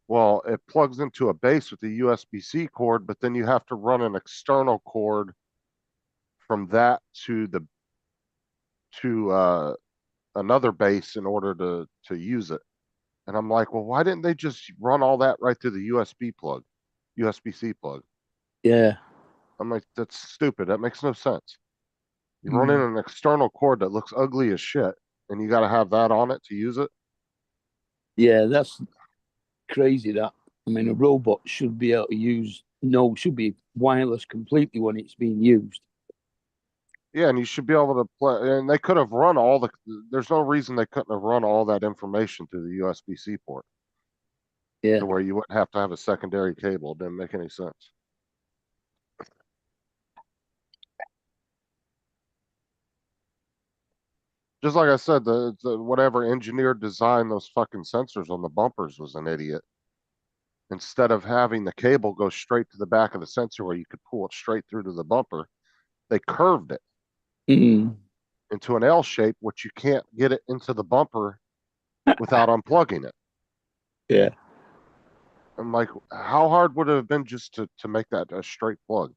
Well, it plugs into a base with the USB-C cord, but then you have to run an external cord from that to another base in order to use it. And I'm like, well, why didn't they just run all that right through the USB-C plug? Yeah. I'm like, that's stupid. That makes no sense. You run in an external cord that looks ugly as shit, and you got to have that on it to use it. Yeah, that's crazy. That, I mean, a robot should be able to use No, it should be wireless completely when it's being used. Yeah, and you should be able to play. And they could have run all the. There's no reason they couldn't have run all that information to the USB-C port Yeah. to where you wouldn't have to have a secondary cable. It didn't make any sense. Just like I said, the whatever engineer designed those fucking sensors on the bumpers was an idiot. Instead of having the cable go straight to the back of the sensor where you could pull it straight through to the bumper, they curved it Mm. into an L shape, which you can't get it into the bumper without unplugging it. Yeah. I'm like, how hard would it have been just to make that a straight plug?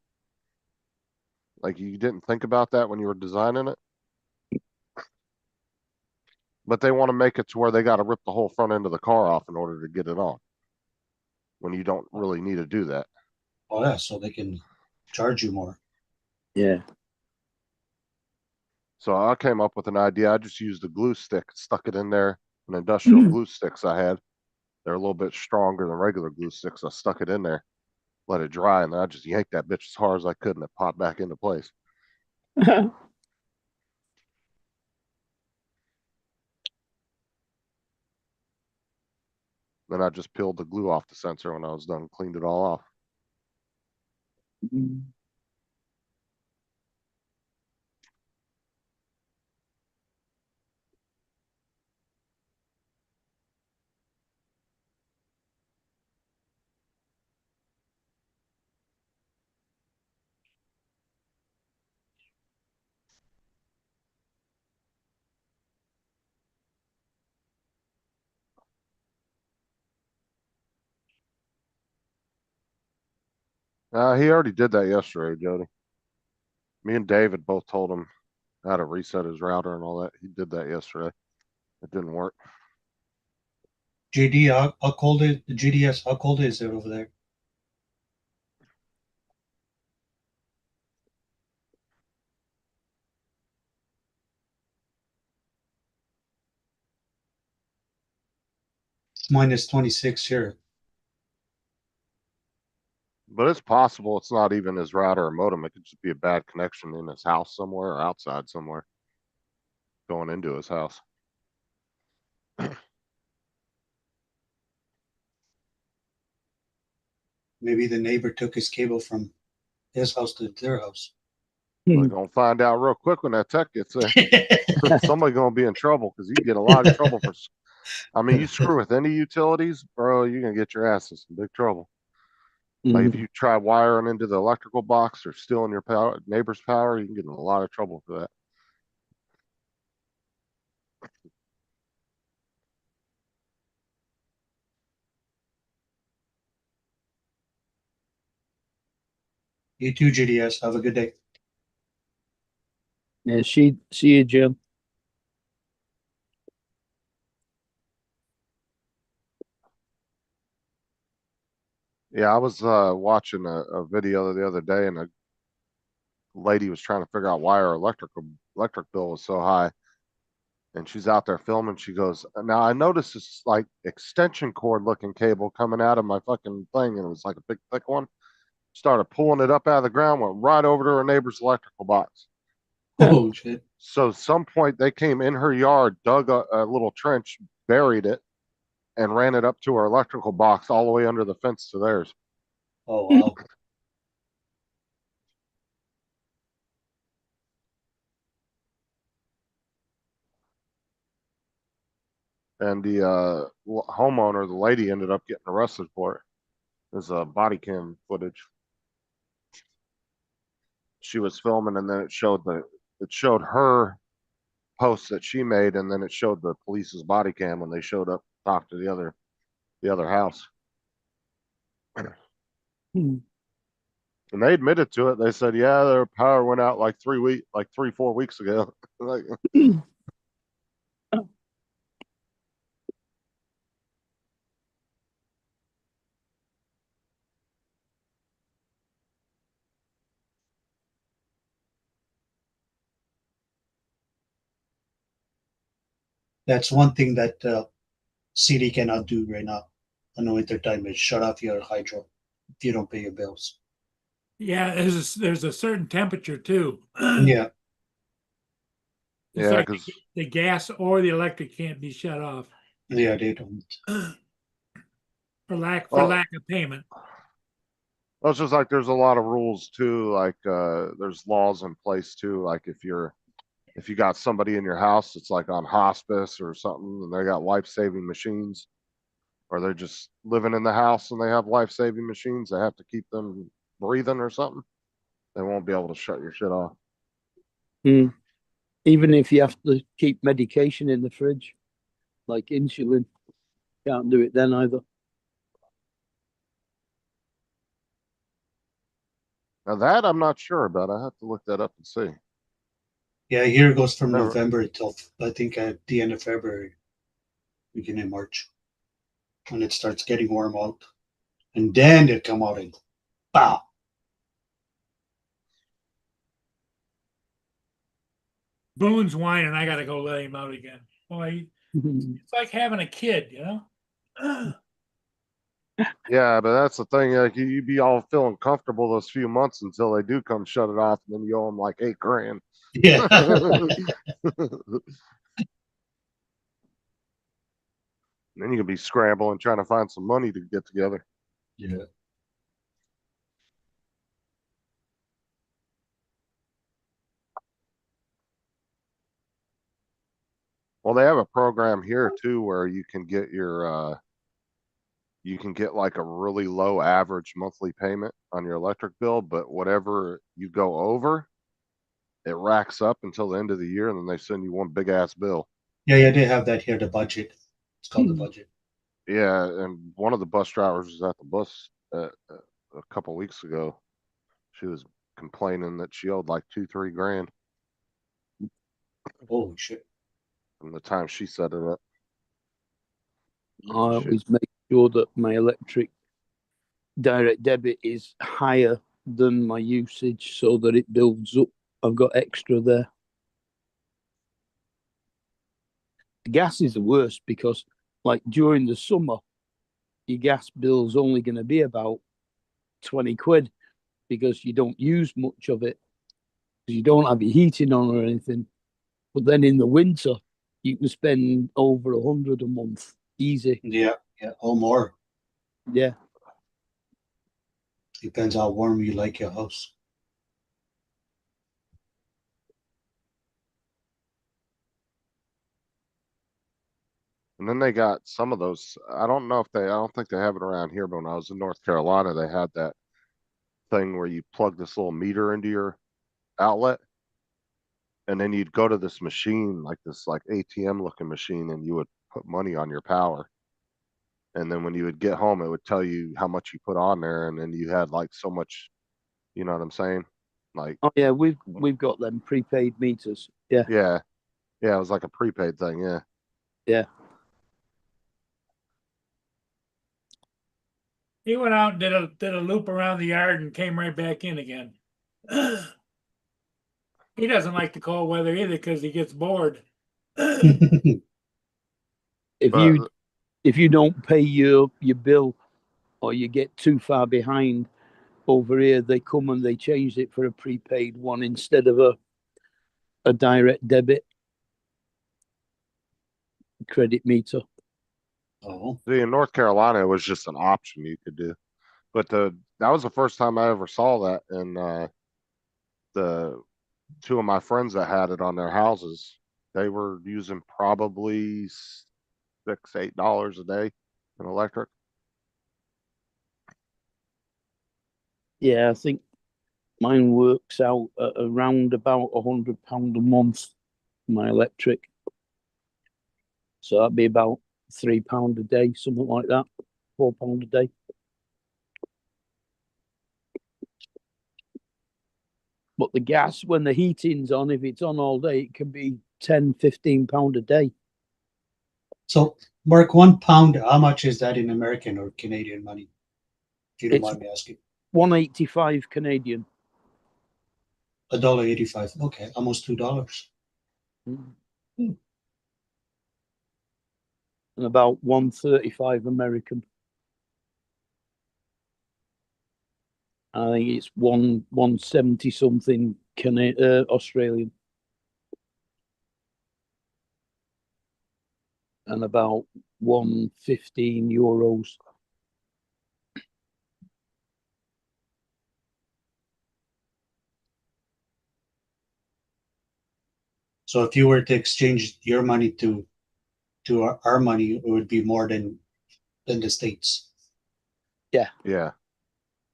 Like you didn't think about that when you were designing it? But they want to make it to where they got to rip the whole front end of the car off in order to get it on. When you don't really need to do that. Oh yeah, so they can charge you more. Yeah. So I came up with an idea. I just used a glue stick, stuck it in there, an industrial glue sticks I had. They're a little bit stronger than regular glue sticks. I stuck it in there, let it dry, and then I just yanked that bitch as hard as I could, and it popped back into place. Then I just peeled the glue off the sensor when I was done, cleaned it all off. Mm. He already did that yesterday, Jody. Me and David both told him how to reset his router and all that. He did that yesterday. It didn't work. JD, how cold is the GDS? How cold is it over there? It's minus 26 here. But it's possible it's not even his router or modem. It could just be a bad connection in his house somewhere or outside somewhere going into his house. Maybe the neighbor took his cable from his house to their house. We're gonna find out real quick when that tech gets there. Somebody's gonna be in trouble because you get a lot of trouble for. I mean, you screw with any utilities, bro, you're gonna get your ass in some big trouble. Like if you try wiring into the electrical box or stealing your power, neighbor's power, you can get in a lot of trouble for that. You too, GDS. Have a good day. Yeah, see you, Jim. Yeah, I was watching a video the other day, and a lady was trying to figure out why her electric bill was so high. And she's out there filming. She goes, "Now I noticed this like extension cord looking cable coming out of my fucking thing, and it was like a big thick one. Started pulling it up out of the ground, went right over to her neighbor's electrical box. Oh shit! So some point they came in her yard, dug a little trench, buried it, and ran it up to her electrical box all the way under the fence to theirs. Oh wow! And the homeowner, the lady, ended up getting arrested for it. There's body cam footage. She was filming, and then it showed her post that she made, and then it showed the police's body cam when they showed up to talk to the other house. And they admitted to it. They said, yeah, their power went out like 4 weeks ago. Like, That's one thing that city cannot do right now. On the winter time is shut off your hydro. if you don't pay your bills. Yeah, there's a certain temperature too. Yeah, It's Yeah, like because the gas or the electric can't be shut off yeah, they don't. for lack Well- of payment. well, it's just like there's a lot of rules too. Like there's laws in place too. Like if you got somebody in your house that's like on hospice or something, and they got life-saving machines, or they're just living in the house and they have life-saving machines, they have to keep them breathing or something. They won't be able to shut your shit off. Mm. Even if you have to keep medication in the fridge, like insulin, can't do it then either. Now that I'm not sure about. I have to look that up and see. Yeah, here it goes from Never- November till I think at the end of February, beginning of March, when it starts getting warm out, and then they come out and pow. Boone's whining. I gotta go let him out again. Boy, it's like having a kid, you know. Yeah, but that's the thing. Like you be all feeling comfortable those few months until they do come shut it off, and then you owe them like $8,000. Yeah. Then you can be scrambling trying to find some money to get together. Yeah. Well, they have a program here too where you can get like a really low average monthly payment on your electric bill, but whatever you go over, it racks up until the end of the year, and then they send you one big ass bill. Yeah, they have that here, the budget. It's called the budget. Yeah, and one of the bus drivers was at the bus a couple weeks ago. She was complaining that she owed like 2-3 grand Holy shit. from the time she set it up. I always make sure that my electric direct debit is higher than my usage so that it builds up. I've got extra there. The gas is the worst because, like, during the summer, your gas bill's only going to be about 20 quid because you don't use much of it, because you don't have your heating on or anything. But then in the winter, you can spend over 100 a month, easy. Yeah, or more. Yeah. Depends how warm you like your house. And then they got some of those. I don't think they have it around here, but when I was in North Carolina, they had that thing where you plug this little meter into your outlet, and then you'd go to this machine, like this like ATM looking machine, and you would put money on your power. And then when you would get home, it would tell you how much you put on there, and then you had like so much, you know what I'm saying? Like, Oh yeah, we've got them prepaid meters. Yeah. yeah, it was like a prepaid thing. Yeah. Yeah. He went out and did a loop around the yard and came right back in again. He doesn't like the cold weather either because he gets bored. If you don't pay your bill or you get too far behind over here, they come and they change it for a prepaid one instead of a direct debit credit meter. Oh. See, in North Carolina, it was just an option you could do. But that was the first time I ever saw that. And the two of my friends that had it on their houses, they were using probably $6-8 a day in electric. Yeah, I think mine works out at around about £100 a month, my electric. So that'd be about £3 a day, something like that. £4 a day. But the gas, when the heating's on, if it's on all day, it can be £10-15 a day. So, Mark, £1, how much is that in American or Canadian money? If you don't It's mind me asking. $1.85 Canadian. $1.85. Okay, almost $2. And about $1.35 American. I think it's 170 something Australian. And about 115 euros. So if you were to exchange your money to our money, it would be more than the States. Yeah.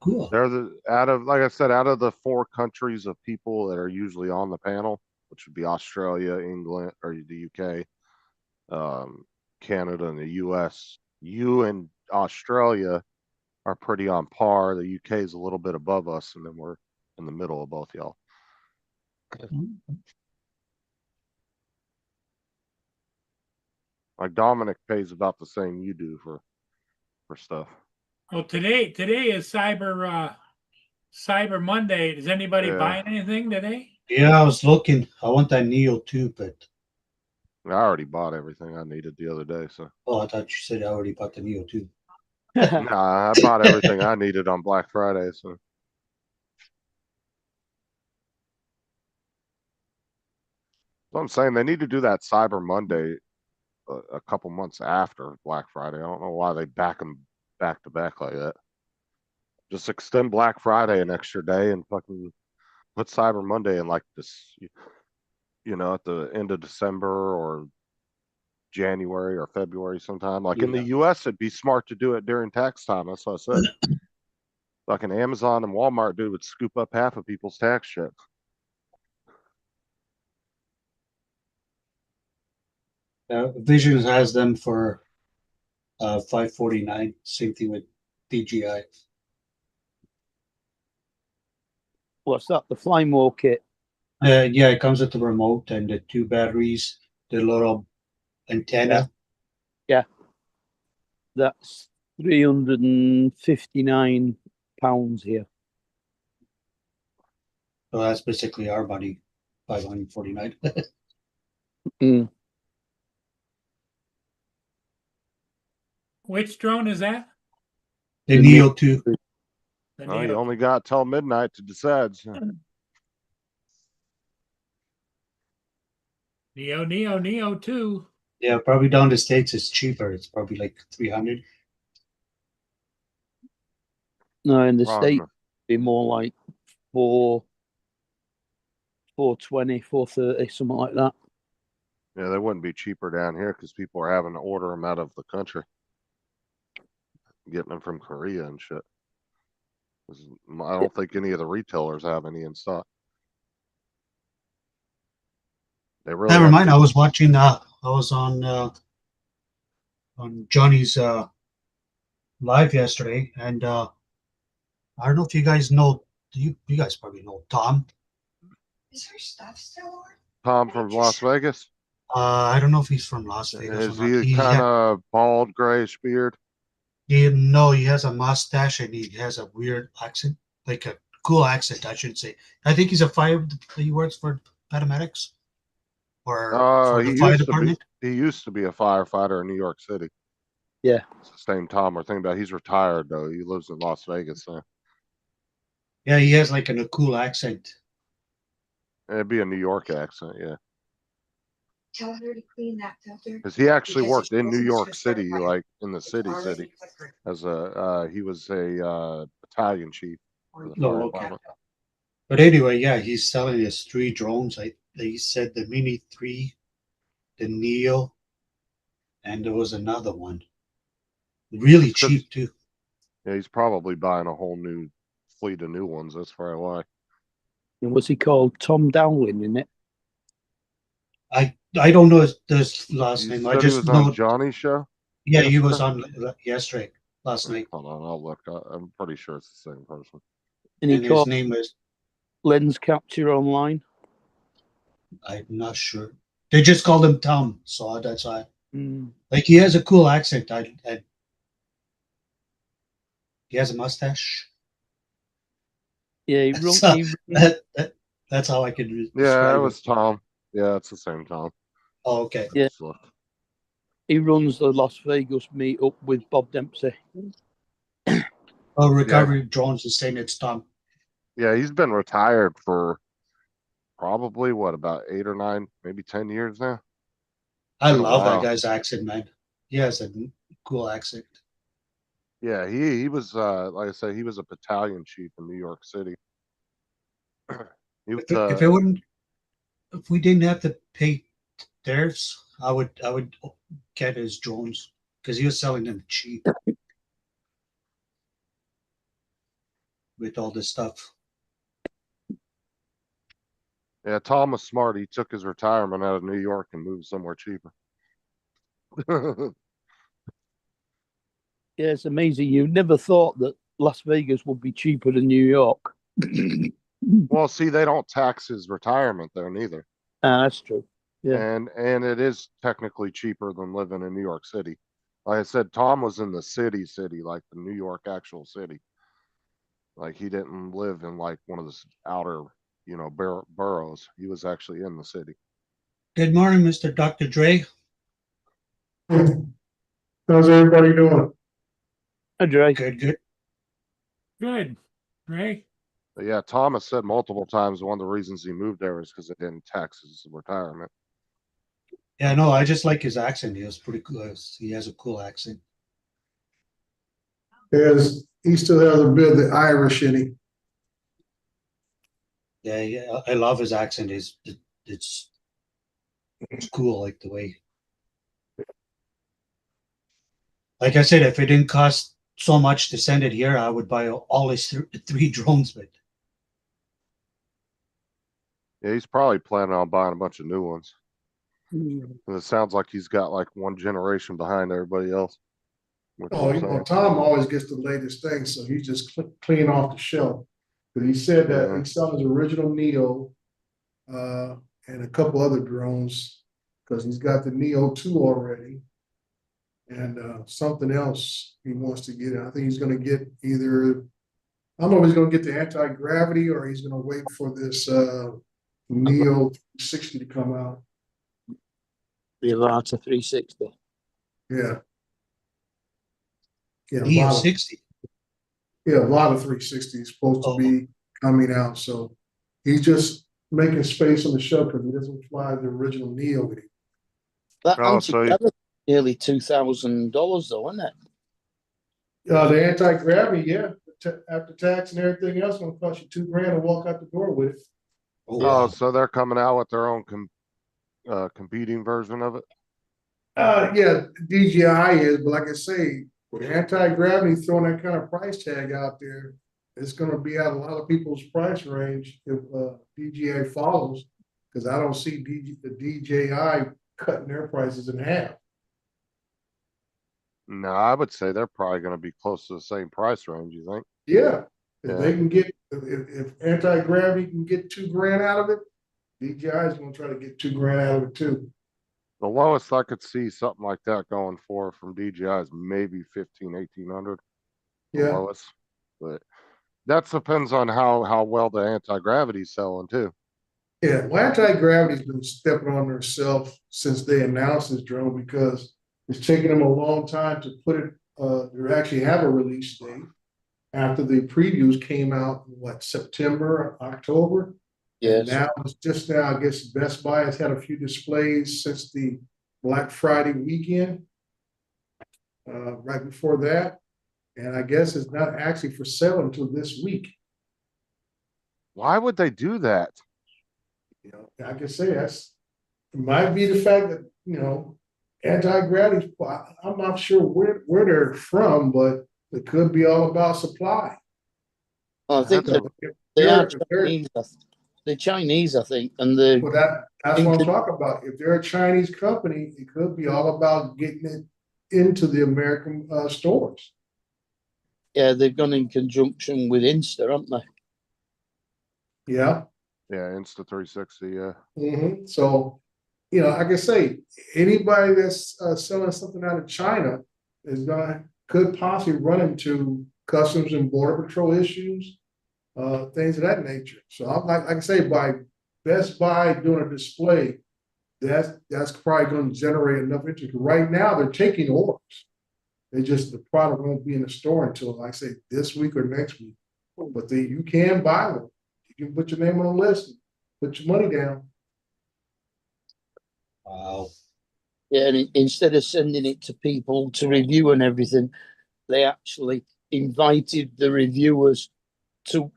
Cool. They're like I said, out of the 4 countries of people that are usually on the panel, which would be Australia, England, or the UK, Canada, and the US. You and Australia are pretty on par. The UK is a little bit above us, and then we're in the middle of both y'all. Like Dominic pays about the same you do for stuff. Well, today is Cyber Monday. Is anybody Yeah. buying anything today? Yeah, I was looking. I want that Neo too, but I already bought everything I needed the other day, so I thought you said I already bought the Neo too. nah, I bought everything I needed on Black Friday, so so I'm saying they need to do that Cyber Monday a couple months after Black Friday. I don't know why they back them back to back like that. Just extend Black Friday an extra day and fucking put Cyber Monday in like this, at the end of December or January or February sometime. Like in the US, it'd be smart to do it during tax time. That's what I said. Fucking Amazon and Walmart, dude, would scoop up half of people's tax shit. Visions has them for $549. Same thing with DJI. What's that? The Flymore kit? Yeah, it comes with the remote and the 2 batteries, the little antenna. Yeah. That's £359 here. So that's basically our money, $549. Mm. Which drone is that? The Neo 2. The Oh, you Neo. only got till midnight to decide. So. Neo 2. Yeah, probably down the States it's cheaper. It's probably like 300. No, in the Wrong. States, it'd be more like 420, 430, something like that. Yeah, they wouldn't be cheaper down here because people are having to order them out of the country, getting them from Korea and shit. I don't think any of the retailers have any in stock. They really Never have mind. to- I was watching. I was on Johnny's live yesterday, and I don't know if you guys know. You guys probably know Tom. Is her stuff still on? Tom from Las Vegas. I don't know if he's from Las Vegas Is or not. he kind of bald, grayish beard? No, he has a mustache and he has a weird accent, like a cool accent, I should say. I think he's he works for paramedics or for the fire department. He used to be a firefighter in New York City. Yeah. It's the same Tom we're thinking about. He's retired though. He lives in Las Vegas now. Yeah, he has like a cool accent. It'd be a New York accent, yeah. Tell her to clean that filter. Because he actually worked in New York City, like in the city, as he was a battalion chief. For the fire department. But anyway, yeah, he's selling us 3 drones. He said the Mini 3, the Neo, and there was another one. Really cheap too. Yeah, he's probably buying a whole new fleet of new ones. That's probably why. And what's he called? Tom Dowling, isn't it? I don't know his last You name. said I just he was know on Johnny's show. Yeah, he was on yesterday, last night. Hold on, I'll look. I'm pretty sure it's the same person. And he And his called name is, Lens Capture Online. I'm not sure. They just called him Tom, so that's why. Mm. Like he has a cool accent. He has a mustache. Yeah, That's how I could Yeah, it was Tom. Yeah, it's the same Tom. Oh, okay. Yeah. He runs the Las Vegas meetup with Bob Dempsey. Oh, recovery drones is saying it's done. Yeah, he's been retired for probably what, about 8 or 9, maybe 10 years now. I Been a love that while. guy's accent, man. He has a cool accent. Yeah, he was like I said, he was a battalion chief in New York City. He was If it wouldn't, if we didn't have to pay theirs, I would get his drones because he was selling them cheap with all this stuff. yeah, Tom was smart. He took his retirement out of New York and moved somewhere cheaper. Yeah, it's amazing. You never thought that Las Vegas would be cheaper than New York. Well, see, they don't tax his retirement there neither. That's true. Yeah. And it is technically cheaper than living in New York City. Like I said, Tom was in the city, like the New York actual city. Like he didn't live in like one of the outer, boroughs. He was actually in the city. Good morning, Mr. Dr. Dre. How's everybody doing? Hi, Dre. Good. Good. Ray? But yeah, Thomas said multiple times one of the reasons he moved there is because it didn't tax his retirement. Yeah, no, I just like his accent. He was pretty cool. He has a cool accent. He still has a bit of the Irish in him. Yeah, I love his accent. It's cool, like the way. Like I said, if it didn't cost so much to send it here, I would buy all his 3 drones. But Yeah, he's probably planning on buying a bunch of new ones. Mm. And it sounds like he's got like one generation behind everybody else. Tom always gets the latest thing, so he's just clean off the shelf. But he said that he saw his original Neo, and a couple other drones, because he's got the Neo 2 already. And something else he wants to get. I think he's going to get either, I don't know if he's going to get the anti-gravity or he's going to wait for this Neo 60 to come out. The Avata 360. Yeah. Yeah, Neo 60. Yeah, Avata 360 is supposed to be coming out. So he's just making space on the shelf because he doesn't fly the original Neo with him. That anti-gravity nearly $2,000 though, isn't it? The anti-gravity, yeah. After tax and everything else, gonna cost you $2,000 to walk out the door with it. Oh, so they're coming out with their own competing version of it? Yeah, DJI is, but like I say, with anti-gravity throwing that kind of price tag out there, it's gonna be out a lot of people's price range if DJI follows, because I don't see the DJI cutting their prices in half. No, I would say they're probably going to be close to the same price range. You think? Yeah, if they can get, if anti-gravity can get $2,000 out of it, DJI is going to try to get $2,000 out of it too. The lowest I could see something like that going for from DJI is maybe 1,800. Yeah. Lowest, but that depends on how well the anti-gravity's selling too. Yeah, well, anti-gravity's been stepping on themselves since they announced this drone because it's taken them a long time to put it, to actually have a release date after the previews came out in September, October. Yes. Now it's just now, I guess Best Buy has had a few displays since the Black Friday weekend, right before that. And I guess it's not actually for sale until this week. Why would they do that? I can say it might be the fact that, anti-gravity, I'm not sure where they're from, but it could be all about supply. Well, I think they're Chinese, I think, and well, that's what I'm talking about. If they're a Chinese company, it could be all about getting it into the American stores. Yeah, they've gone in conjunction with Insta, haven't they? Yeah. Yeah, Insta 360. Yeah. Mm-hmm. So, I can say anybody that's selling something out of China could possibly run into Customs and Border Patrol issues, things of that nature. So I'm like I say, by Best Buy doing a display, that's probably going to generate enough interest. Right now, they're taking orders. The product won't be in the store until, like I say, this week or next week. But you can buy them. You can put your name on the list, put your money down. Wow. Yeah, and instead of sending it to people to review and everything, they actually invited the reviewers to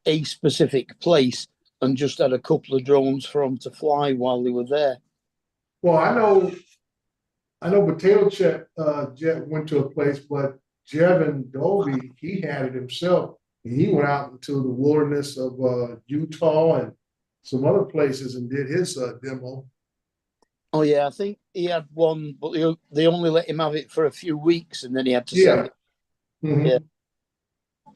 a specific place and just had a couple of drones for them to fly while they were there. Well, I know Potato Jet went to a place, but Jevin Dolby, he had it himself. And he went out into the wilderness of Utah and some other places and did his demo. Oh yeah, I think he had one, but they only let him have it for a few weeks, and then he had to send it. Mhm. Yeah.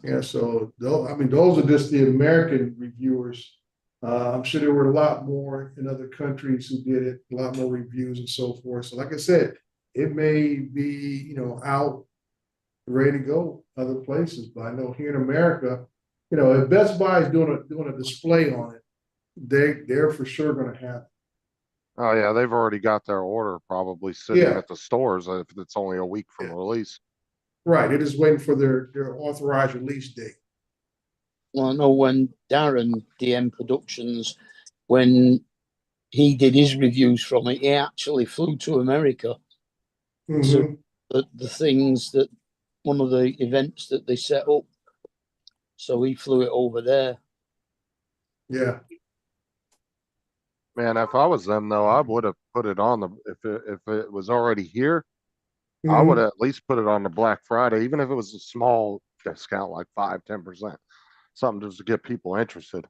Yeah, so those are just the American reviewers. I'm sure there were a lot more in other countries who did it, a lot more reviews and so forth. So like I said, it may be, out ready to go other places. But I know here in America, if Best Buy is doing a display on it, they're for sure gonna have it. Oh yeah, they've already got their order probably sitting Yeah. at the stores if it's only a week from Yeah. release. Right, they're just waiting for their authorized release date. Well, I know when Darren DM Productions, when he did his reviews from it, he actually flew to America. Mhm. So the things that one of the events that they set up, so he flew it over there. Yeah. Man, if I was them though, I would have put it on the if it was already here, I Mhm. would have at least put it on the Black Friday, even if it was a small discount like 5-10%. Something just to get people interested.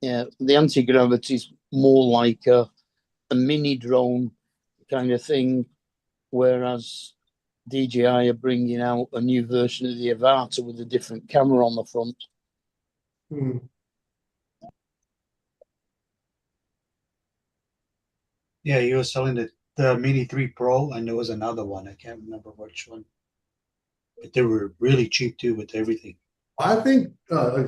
Yeah, the anti-gravity is more like a mini drone kind of thing, whereas DJI are bringing out a new version of the Avata with a different camera on the front. Mhm. Yeah, you were selling the Mini 3 Pro, and there was another one. I can't remember which one. But they were really cheap too with everything. I think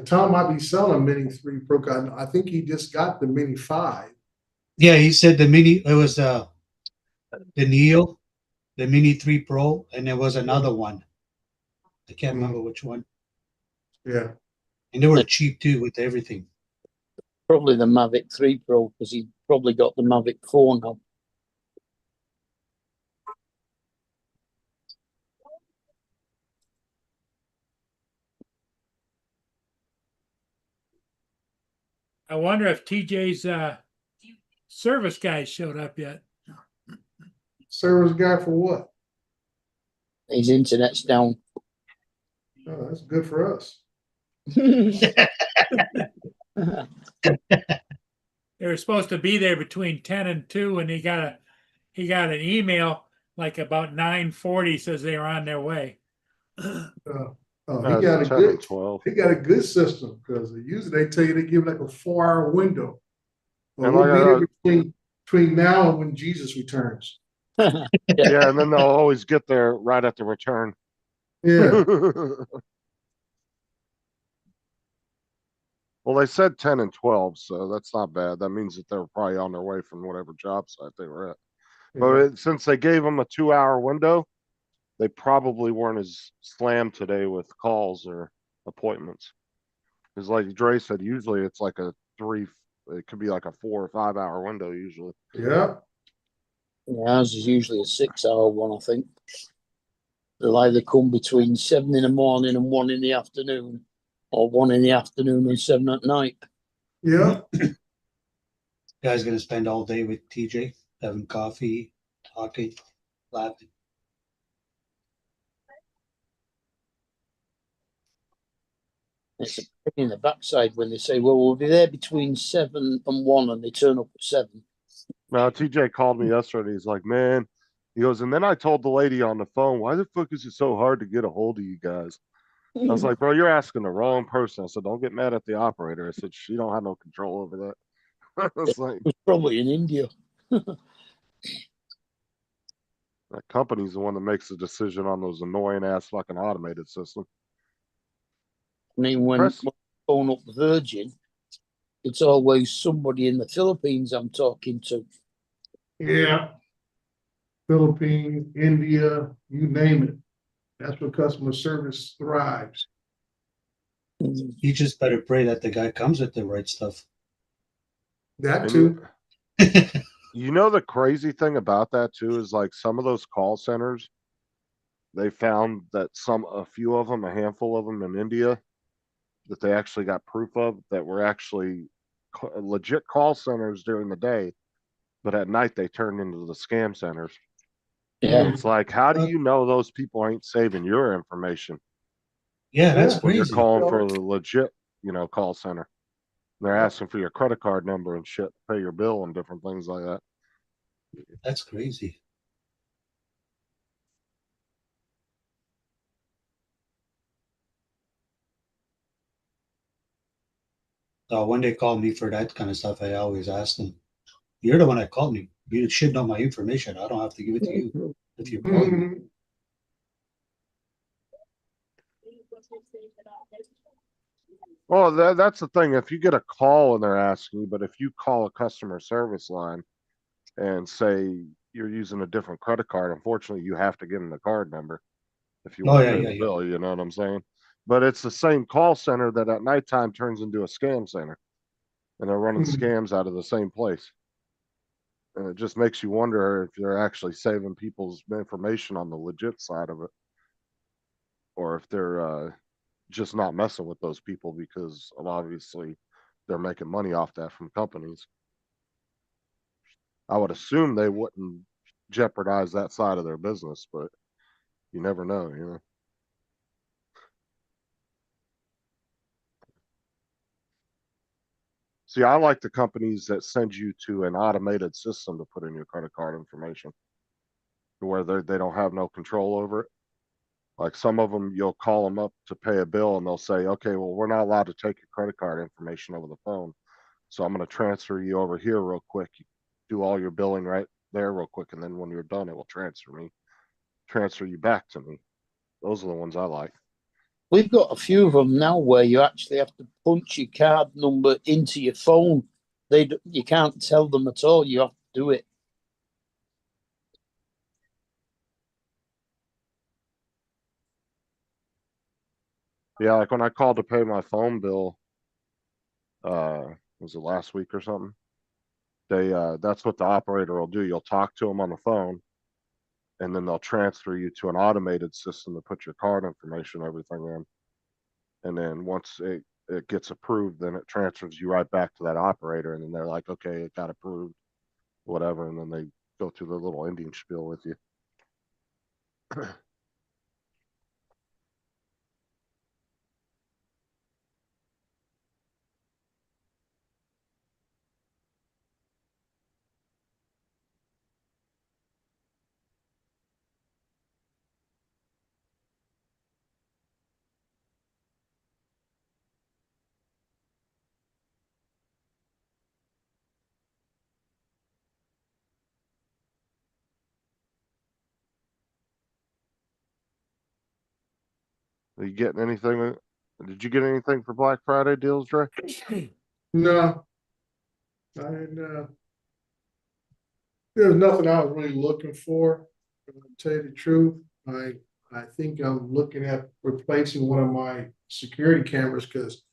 Tom might be selling Mini 3 Pro. I think he just got the Mini 5. Yeah, he said it was the Neo, the Mini 3 Pro, and there was another one. I can't remember which one. Yeah. And they were cheap too with everything. Probably the Mavic 3 Pro, because he probably got the Mavic 4 now. I wonder if TJ's service guy showed up yet. Service guy for what? His internet's down. Oh, that's good for us. They were supposed to be there between 10 and 2, and he got an email like about 9:40 says they were on their way. He got a 10 good and 12. He got a good system because usually they tell you they give like a 4-hour window. Well, And we'll like be I- there between now and when Jesus returns. Yeah, and then they'll always get there right at the return. Yeah. Well, they said 10 and 12, so that's not bad. That means that they're probably on their way from whatever job site they were at. But since they gave them a 2-hour window, they probably weren't as slammed today with calls or appointments. Because like Dre said, usually it's like it could be like a 4 or 5 hour window usually. Yeah. Ours is usually a 6-hour one, I think. They'll either come between 7 in the morning and 1 in the afternoon, or 1 in the afternoon and 7 at night. Yeah. Guy's gonna spend all day with TJ, having coffee, talking, laughing. It's a pain in the backside when they say, well, we'll be there between 7 and 1, and they turn up at 7. Now, TJ called me yesterday. He's like, man, he goes, and then I told the lady on the phone, why the fuck is it so hard to get a hold of you guys? I was like, bro, you're asking the wrong person. I said, don't get mad at the operator. I said, she don't have no control over that. I was like, It was probably in India. that company's the one that makes the decision on those annoying ass fucking automated systems. I mean, when I phone up Virgin, it's always somebody in the Philippines I'm talking to. Yeah. Philippines, India, you name it. That's where customer service thrives. You just better pray that the guy comes with the right stuff. That And too. you know, the crazy thing about that too is like some of those call centers, they found that a few of them, a handful of them in India, that they actually got proof of that were actually legit call centers during the day, but at night they turned into the scam centers. Yeah. It's like, how do you know those people ain't saving your information Yeah, that's when you're crazy. calling for the legit, call center? They're asking for your credit card number and shit, pay your bill and different things like that. That's crazy. When they call me for that kind of stuff, I always ask them, "You're the one that called me. You should know my information. I don't have to give it to you if you call me." Mhm. Well, that's the thing. If you get a call and they're asking you, but if you call a customer service line and say you're using a different credit card, unfortunately, you have to give them the card number if you Oh want yeah, to pay yeah, the yeah. bill. You know what I'm saying? But it's the same call center that at nighttime turns into a scam center, and they're running Mhm. scams out of the same place. And it just makes you wonder if they're actually saving people's information on the legit side of it, or if they're just not messing with those people because obviously they're making money off that from companies. I would assume they wouldn't jeopardize that side of their business, but you never know. See, I like the companies that send you to an automated system to put in your credit card information, where they don't have no control over it. Like some of them, you'll call them up to pay a bill, and they'll say, "Okay, well, we're not allowed to take your credit card information over the phone, so I'm going to transfer you over here real quick. You do all your billing right there real quick, and then when you're done, it will transfer you back to me." Those are the ones I like. We've got a few of them now where you actually have to punch your card number into your phone. You can't tell them at all. You have to do it. Yeah, like when I called to pay my phone bill, was it last week or something? That's what the operator will do. You'll talk to them on the phone, and then they'll transfer you to an automated system to put your card information, everything in. And then once it gets approved, then it transfers you right back to that operator, and then they're like, "Okay, it got approved," whatever, and then they go through the little Indian spiel with you. Are you getting anything? Did you get anything for Black Friday deals, Dre? No, I didn't. There's nothing I was really looking for. To tell you the truth, I think I'm looking at replacing one of my security cameras because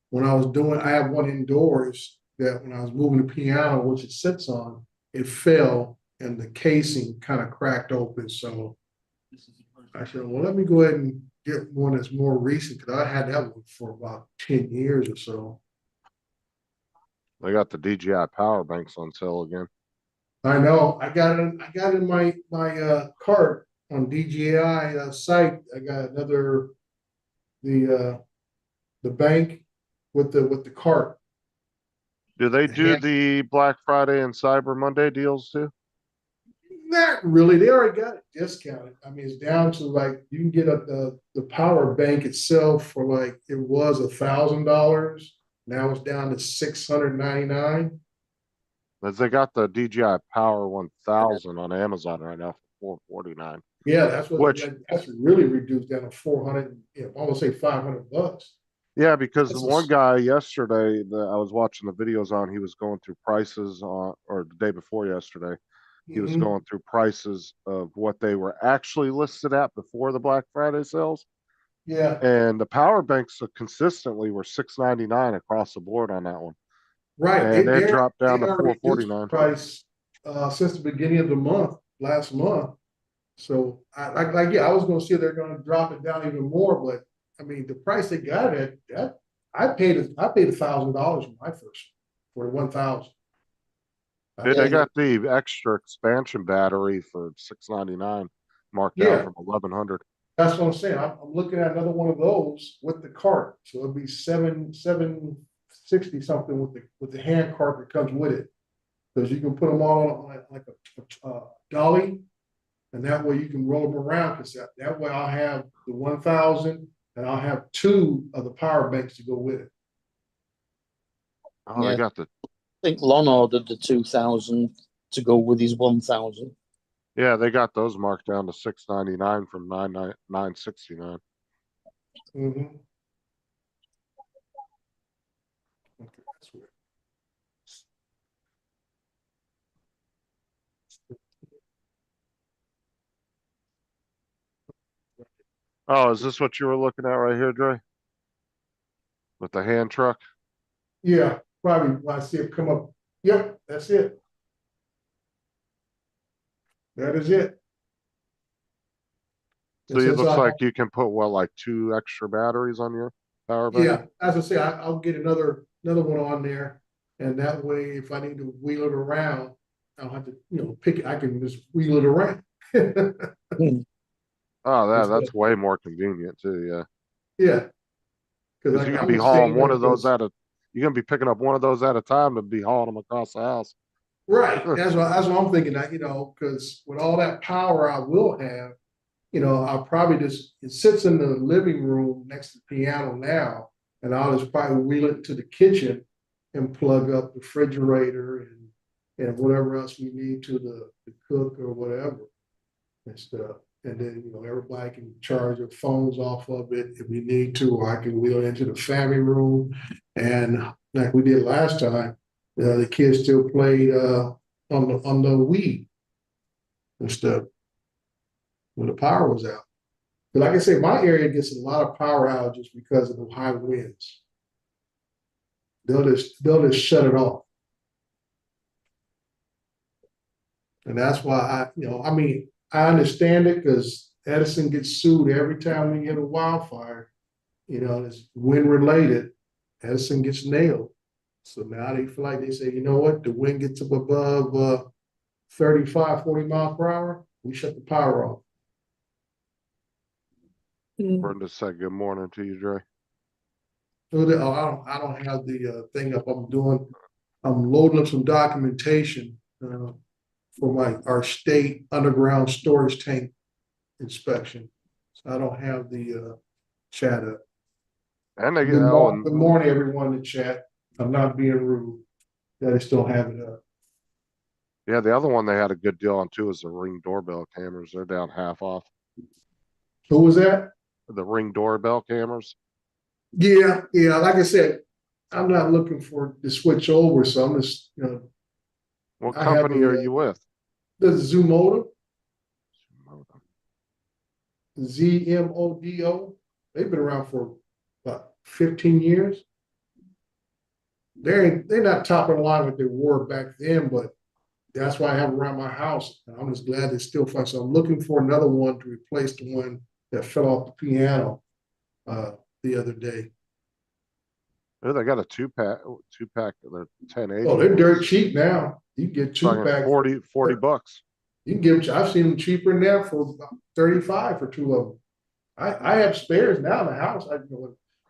when I have one indoors that when I was moving the piano, which it sits on, it fell and the casing kind of cracked open. So I said, well, let me go ahead and get one that's more recent because I had that one for about 10 years or so. They got the DJI power banks on sale again. I know. I got in my cart on DJI site. I got another the bank with the cart. Do they do the Black Friday and Cyber Monday deals too? Not really. They already got it discounted. I mean, it's down to like you can get the power bank itself for like it was $1,000. Now it's down to $699. As they got the DJI Power 1000 on Amazon right now for $449. Yeah, that's really reduced down to 400. Almost say $500. Yeah, because the That's one guy yesterday that I was watching the videos on, he was going through prices on, or the day before yesterday, he was Mhm. going through prices of what they were actually listed at before the Black Friday sales. Yeah, And the power banks consistently were $6.99 across the board on that one. right. And it They dropped down to already reduced the $4.49. price since the beginning of the month, last month. So yeah, I was gonna see they're gonna drop it down even more, but I mean, the price they got it at, that I paid $1,000 for my first, for 1,000. Dude, they got the extra expansion battery for $6.99 marked down Yeah. from 1,100. That's what I'm saying. I'm looking at another one of those with the cart. So it'll be 760 something with the hand cart that comes with it. Because you can put them all on like a dolly, and that way you can roll them around. Because that way I'll have the 1,000, and I'll have 2 of the power banks to go with it. Oh, Yeah. they got the I think Lon ordered the 2,000 to go with his 1,000. yeah, they got those marked down to $6.99 from $9.69. Mm-hmm. Okay, that's weird. Oh, is this what you were looking at right here, Dre? With the hand truck? Yeah, probably when I see it come up. Yep, that's it. That is it. So it looks like you can put what, like 2 extra batteries on your power bank? Yeah, as I say, I'll get another one on there, and that way, if I need to wheel it around, I don't have to, pick it. I can just wheel it around. Oh, that's way more convenient too. Yeah, Yeah, because you're gonna be hauling one of those you're gonna be picking up one of those at a time and be hauling them across the house. Right. That's what I'm thinking. That because with all that power I will have, I'll probably it sits in the living room next to the piano now, and I'll just probably wheel it to the kitchen and plug up the refrigerator and whatever else we need to the cook or whatever and stuff. And then, everybody can charge their phones off of it if we need to, or I can wheel it into the family room. And like we did last time, the kids still played on the Wii and stuff when the power was out. But like I say, my area gets a lot of power outages because of the high winds. They'll just shut it off. And that's why I understand it because Edison gets sued every time we get a wildfire. It's wind related. Edison gets nailed. So now they feel like they say, you know what? The wind gets up above 35, 40 miles per hour. We shut the power off. Brenda said good morning to you, Dre. I don't have the thing up. I'm loading up some documentation for our state underground storage tank inspection. So I don't have the chat up. And they get Good morning, everyone in the chat. I'm not being rude. I just don't have it up. Yeah, the other one they had a good deal on too is the Ring doorbell cameras. They're down half off. Who was that? The Ring doorbell cameras. Yeah. Like I said, I'm not looking for to switch over, so I'm just What company are you with? The Zomodo. ZMODO. They've been around for about 15 years. They're not top of the line what they were back then, but that's why I have around my house. And I'm just glad they still fun. So I'm looking for another one to replace the one that fell off the piano the other day. Oh, they got a two pack. They're 1080. Oh, they're dirt cheap now. You can get 2-pack 40 bucks. You can get them. I've seen them cheaper now for about 35 for 2 of them. I have spares now in the house.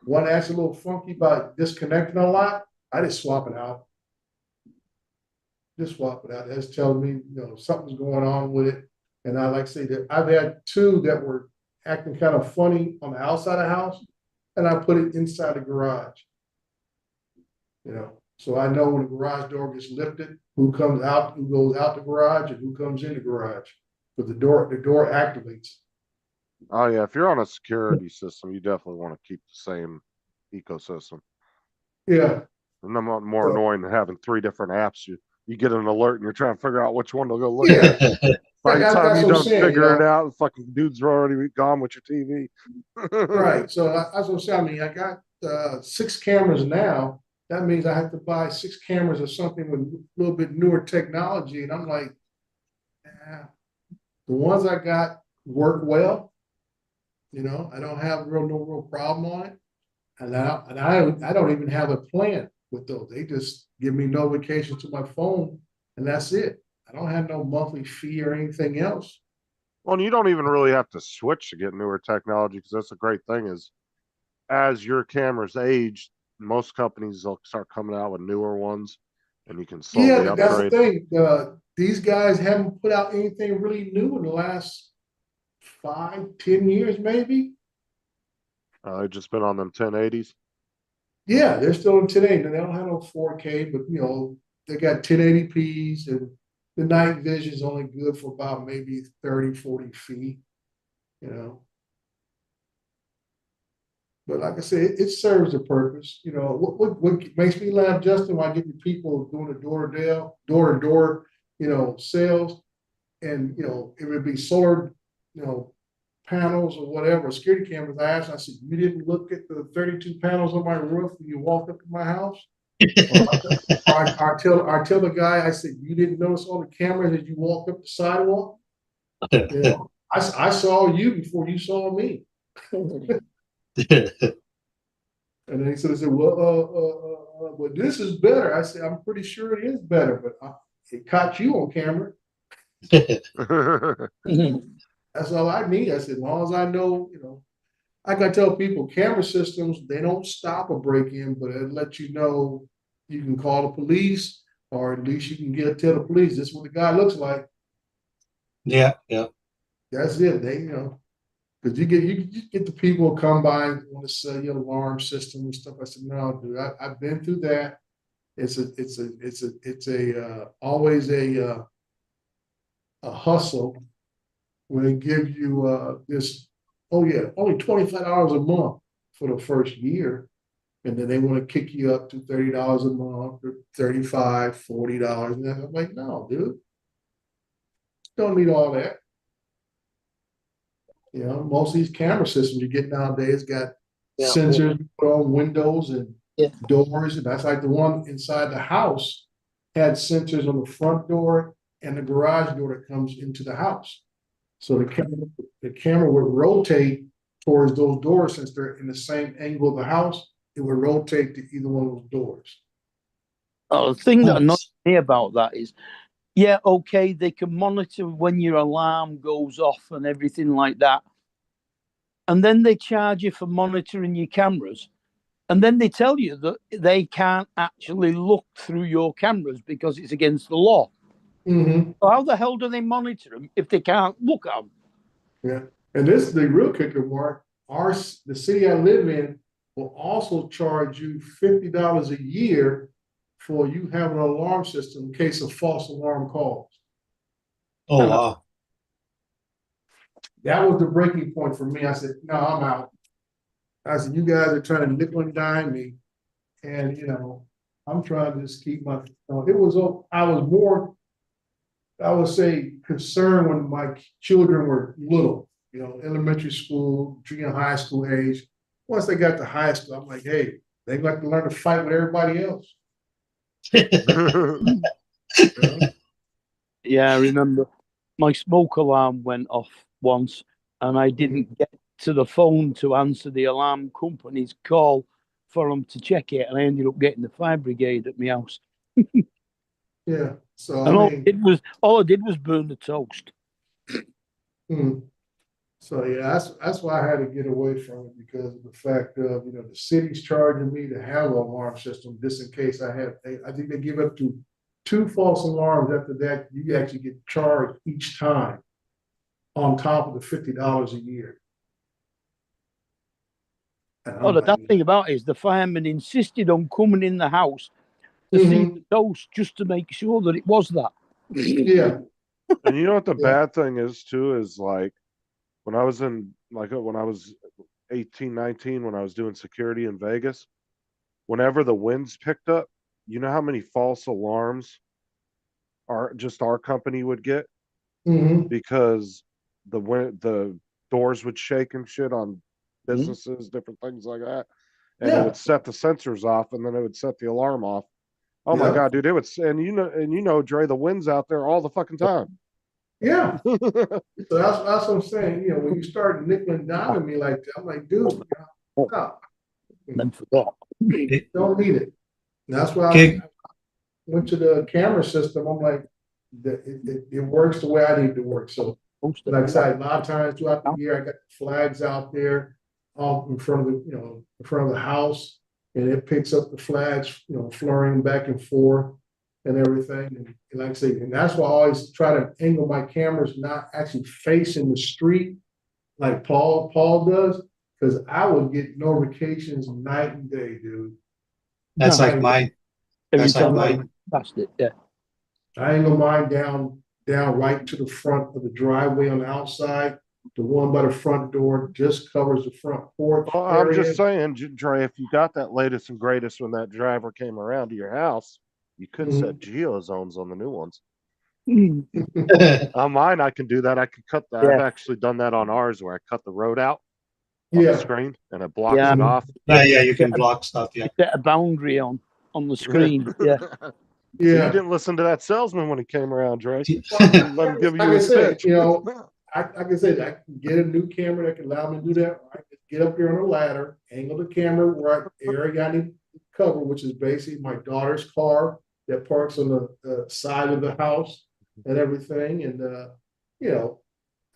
One acts a little funky about disconnecting a lot. I just swap it out. That's telling me, something's going on with it. And I like to say that I've had 2 that were acting kind of funny on the outside of the house, and I put it inside the garage. So I know when the garage door gets lifted, who comes out, who goes out the garage, and who comes in the garage. But the door activates. Oh yeah, if you're on a security system, you definitely want to keep the same ecosystem. Yeah. And I'm more annoying than having 3 different apps you get an alert and you're trying to figure out which one to go look Yeah. at. By the That's time you what I'm don't saying, figure it out, the fucking dudes are already gone with your TV. Right, so that's what I'm saying, I mean, I got 6 cameras now. That means I have to buy 6 cameras or something with a little bit newer technology, and I'm like, the ones I got work well. I don't have no real problem on it. And I don't even have a plan with those. They just give me notifications to my phone and that's it. I don't have no monthly fee or anything else. Well, and you don't even really have to switch to get newer technology because that's a great thing is as your cameras age, most companies will start coming out with newer ones and you can slowly Yeah, that's the upgrade. thing. These guys haven't put out anything really new in the last 5, 10 years, maybe. They've just been on them 1080s. Yeah, they're still in today. They don't have no 4K, but they got 1080p's and the night vision is only good for about maybe 30, 40 feet, you know. But like I said, it serves a purpose. What makes me laugh, Justin, when I get the people doing the door-to-door, sales, and it would be solar, panels or whatever, security cameras. I said, you didn't look at the 32 panels on my roof when you walked up to my house? I tell the guy, I said, you didn't notice all the cameras as you walked up the sidewalk? I saw you before you saw me. And then he said, well, but this is better. I said, I'm pretty sure it is better, but it caught you on camera. That's all I need. I said, as long as I know, I gotta tell people camera systems, they don't stop a break-in, but it lets you know you can call the police, or at least you can tell the police this is what the guy looks like. Yeah. That's it. They, because you get the people who come by and want to sell your alarm system and stuff. I said, no, dude, I've been through that. It's always a hustle when they give you this. Oh yeah, only $25 a month for the first year, and then they want to kick you up to $30 a month or $35, $40, and I'm like, no, dude, don't need all that. Most of these camera systems you get nowadays got sensors on windows and doors, and that's like the one inside the house had sensors on the front door and the garage door that comes into the house. So the camera would rotate towards those doors since they're in the same angle of the house. It would rotate to either one of those doors. Oh, the thing that annoys me about that is, yeah, okay, they can monitor when your alarm goes off and everything like that. And then they charge you for monitoring your cameras. And then they tell you that they can't actually look through your cameras because it's against the law. Mm-hmm. So how the hell do they monitor them if they can't look at them? Yeah. And this is the real kicker, Mark. The city I live in will also charge you $50 a year for you having an alarm system in case of false alarm calls. Oh, wow. That was the breaking point for me. I said, no, I'm out. I said, you guys are trying to nickel and dime me. And, I'm trying to just keep my, I was more, I would say, concerned when my children were little, elementary school, junior high school age. Once they got to high school, I'm like, hey, they like to learn to fight with everybody else. Yeah, I remember my smoke alarm went off once and I didn't get to the phone to answer the alarm company's call for them to check it, and I ended up getting the fire brigade at my house. Yeah, so and all I did was burn the toast. So yeah, that's why I had to get away from it, because of the fact of the city's charging me to have an alarm system just in case I think they give up to 2 false alarms. After that, you actually get charged each time on top of the $50 a year. The bad thing about it is the fireman insisted on coming in the house to see the toast just to make sure that it was that. Yeah. And you know what the bad thing is too, is like when I was 18, 19, when I was doing security in Vegas, whenever the winds picked up, you know how many false alarms our company would get Mhm. because the doors would shake and shit on Mhm. businesses, different things like that, and it Yeah, would set the sensors off, and then it would set the alarm off. Oh my yeah, god, dude! It would, and you know, Dre, the wind's out there all the fucking time. yeah. So that's what I'm saying. You know, when you start nickel and diming me like that, I'm like, dude, you know, stop. Then forgot. Don't need it. And that's why Okay. I went to the camera system. I'm like, it works the way I need it to work. So, Most of like I it. said, a lot of times throughout the year, I got flags out there, in front of the, in front of the house, and it picks up the flags, flurrying back and forth and everything. And like I say, and that's why I always try to angle my cameras not actually facing the street like Paul does, because I would get notifications night and day, dude. That's No. like mine. Every That's like time I mine. passed it, yeah. I angle mine down right to the front of the driveway on the outside. The one by the front door just covers the front porch Well, I'm area. just saying, Dre, if you got that latest and greatest when that driver came around to your house, you could set geo zones on the new ones. On mine, I can do that. I can cut that. Yeah. I've actually done that on ours where I cut the road out on the Yeah, screen and it blocks Yeah. it off. Yeah, you can block stuff. Yeah. Set a boundary on the screen. Yeah. So you yeah. didn't listen to that salesman when he came around, Dre. Well, Let him give like you I his said, pitch. like I said, I can get a new camera that can allow me to do that. I can get up here on a ladder, angle the camera right area I need to cover, which is basically my daughter's car that parks on the side of the house and everything. And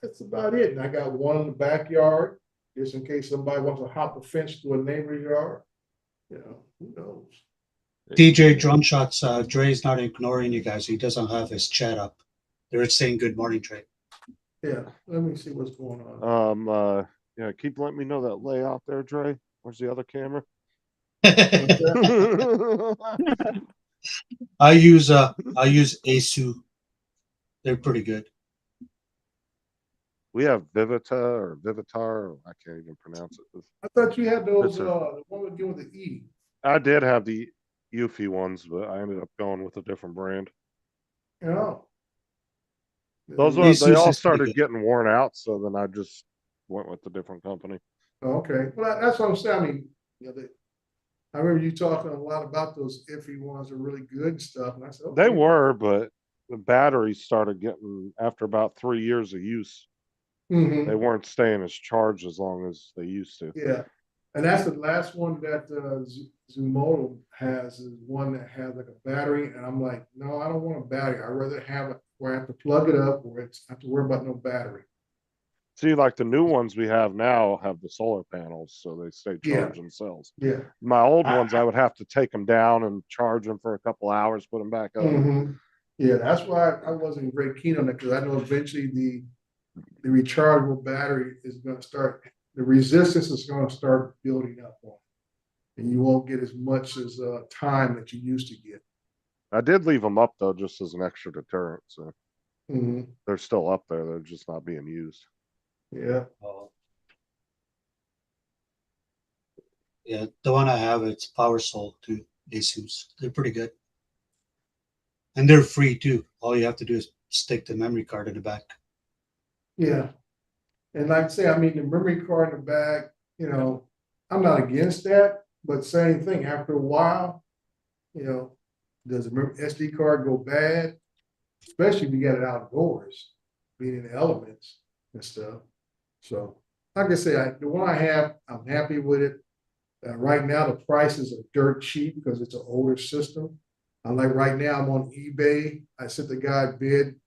that's about it. And I got one in the backyard, just in case somebody wants to hop a fence to a neighbor's yard. Who knows? DJ Drum Shots, Dre's not ignoring you guys. He doesn't have his chat up. They're saying good morning, Dre. Yeah, let me see what's going on. Yeah, keep letting me know that layout there, Dre. Where's the other camera? I use ASU. They're pretty good. We have Vivita or Vivitar. I can't even pronounce it. I thought you had those, It's a- the one with you with the E. I did have the Eufy ones, but I ended up going with a different brand. Oh. Those Asus they all is pretty started good. getting worn out, so then I just went with a different company. Okay, well, that's what I'm saying. I mean, I remember you talking a lot about those iffy ones are really good and stuff. And I said, They okay. were, but the batteries started getting after about 3 years of use. Mhm. They weren't staying as charged as long as they used to. Yeah, and that's the last one that Zumoto has, is one that has like a battery, and I'm like, no, I don't want a battery. I'd rather have it where I have to plug it up, where it's I have to worry about no battery. See, like the new ones we have now have the solar panels, so they stay Yeah. charged themselves. Yeah. My old ones, I would have to take them down and charge them for a couple hours, put them back up. Mhm. Yeah, that's why I wasn't very keen on it, because I know eventually the rechargeable battery is going to start, the resistance is going to start building up on it. And you won't get as much as time that you used to get. I did leave them up though, just as an extra deterrent. So Mhm. they're still up there. They're just not being used. Yeah. Yeah, the one I have, it's PowerSoul too, Asus. They're pretty good. And they're free too. All you have to do is stick the memory card in the back. Yeah. And like I say, I mean, the memory card in the back, I'm not against that, but same thing, after a while, does the SD card go bad? Especially if you got it outdoors, being in the elements and stuff. So, like I say, the one I have, I'm happy with it. Right now, the prices are dirt cheap because it's an older system. Like right now, I'm on eBay. I sent the guy a bid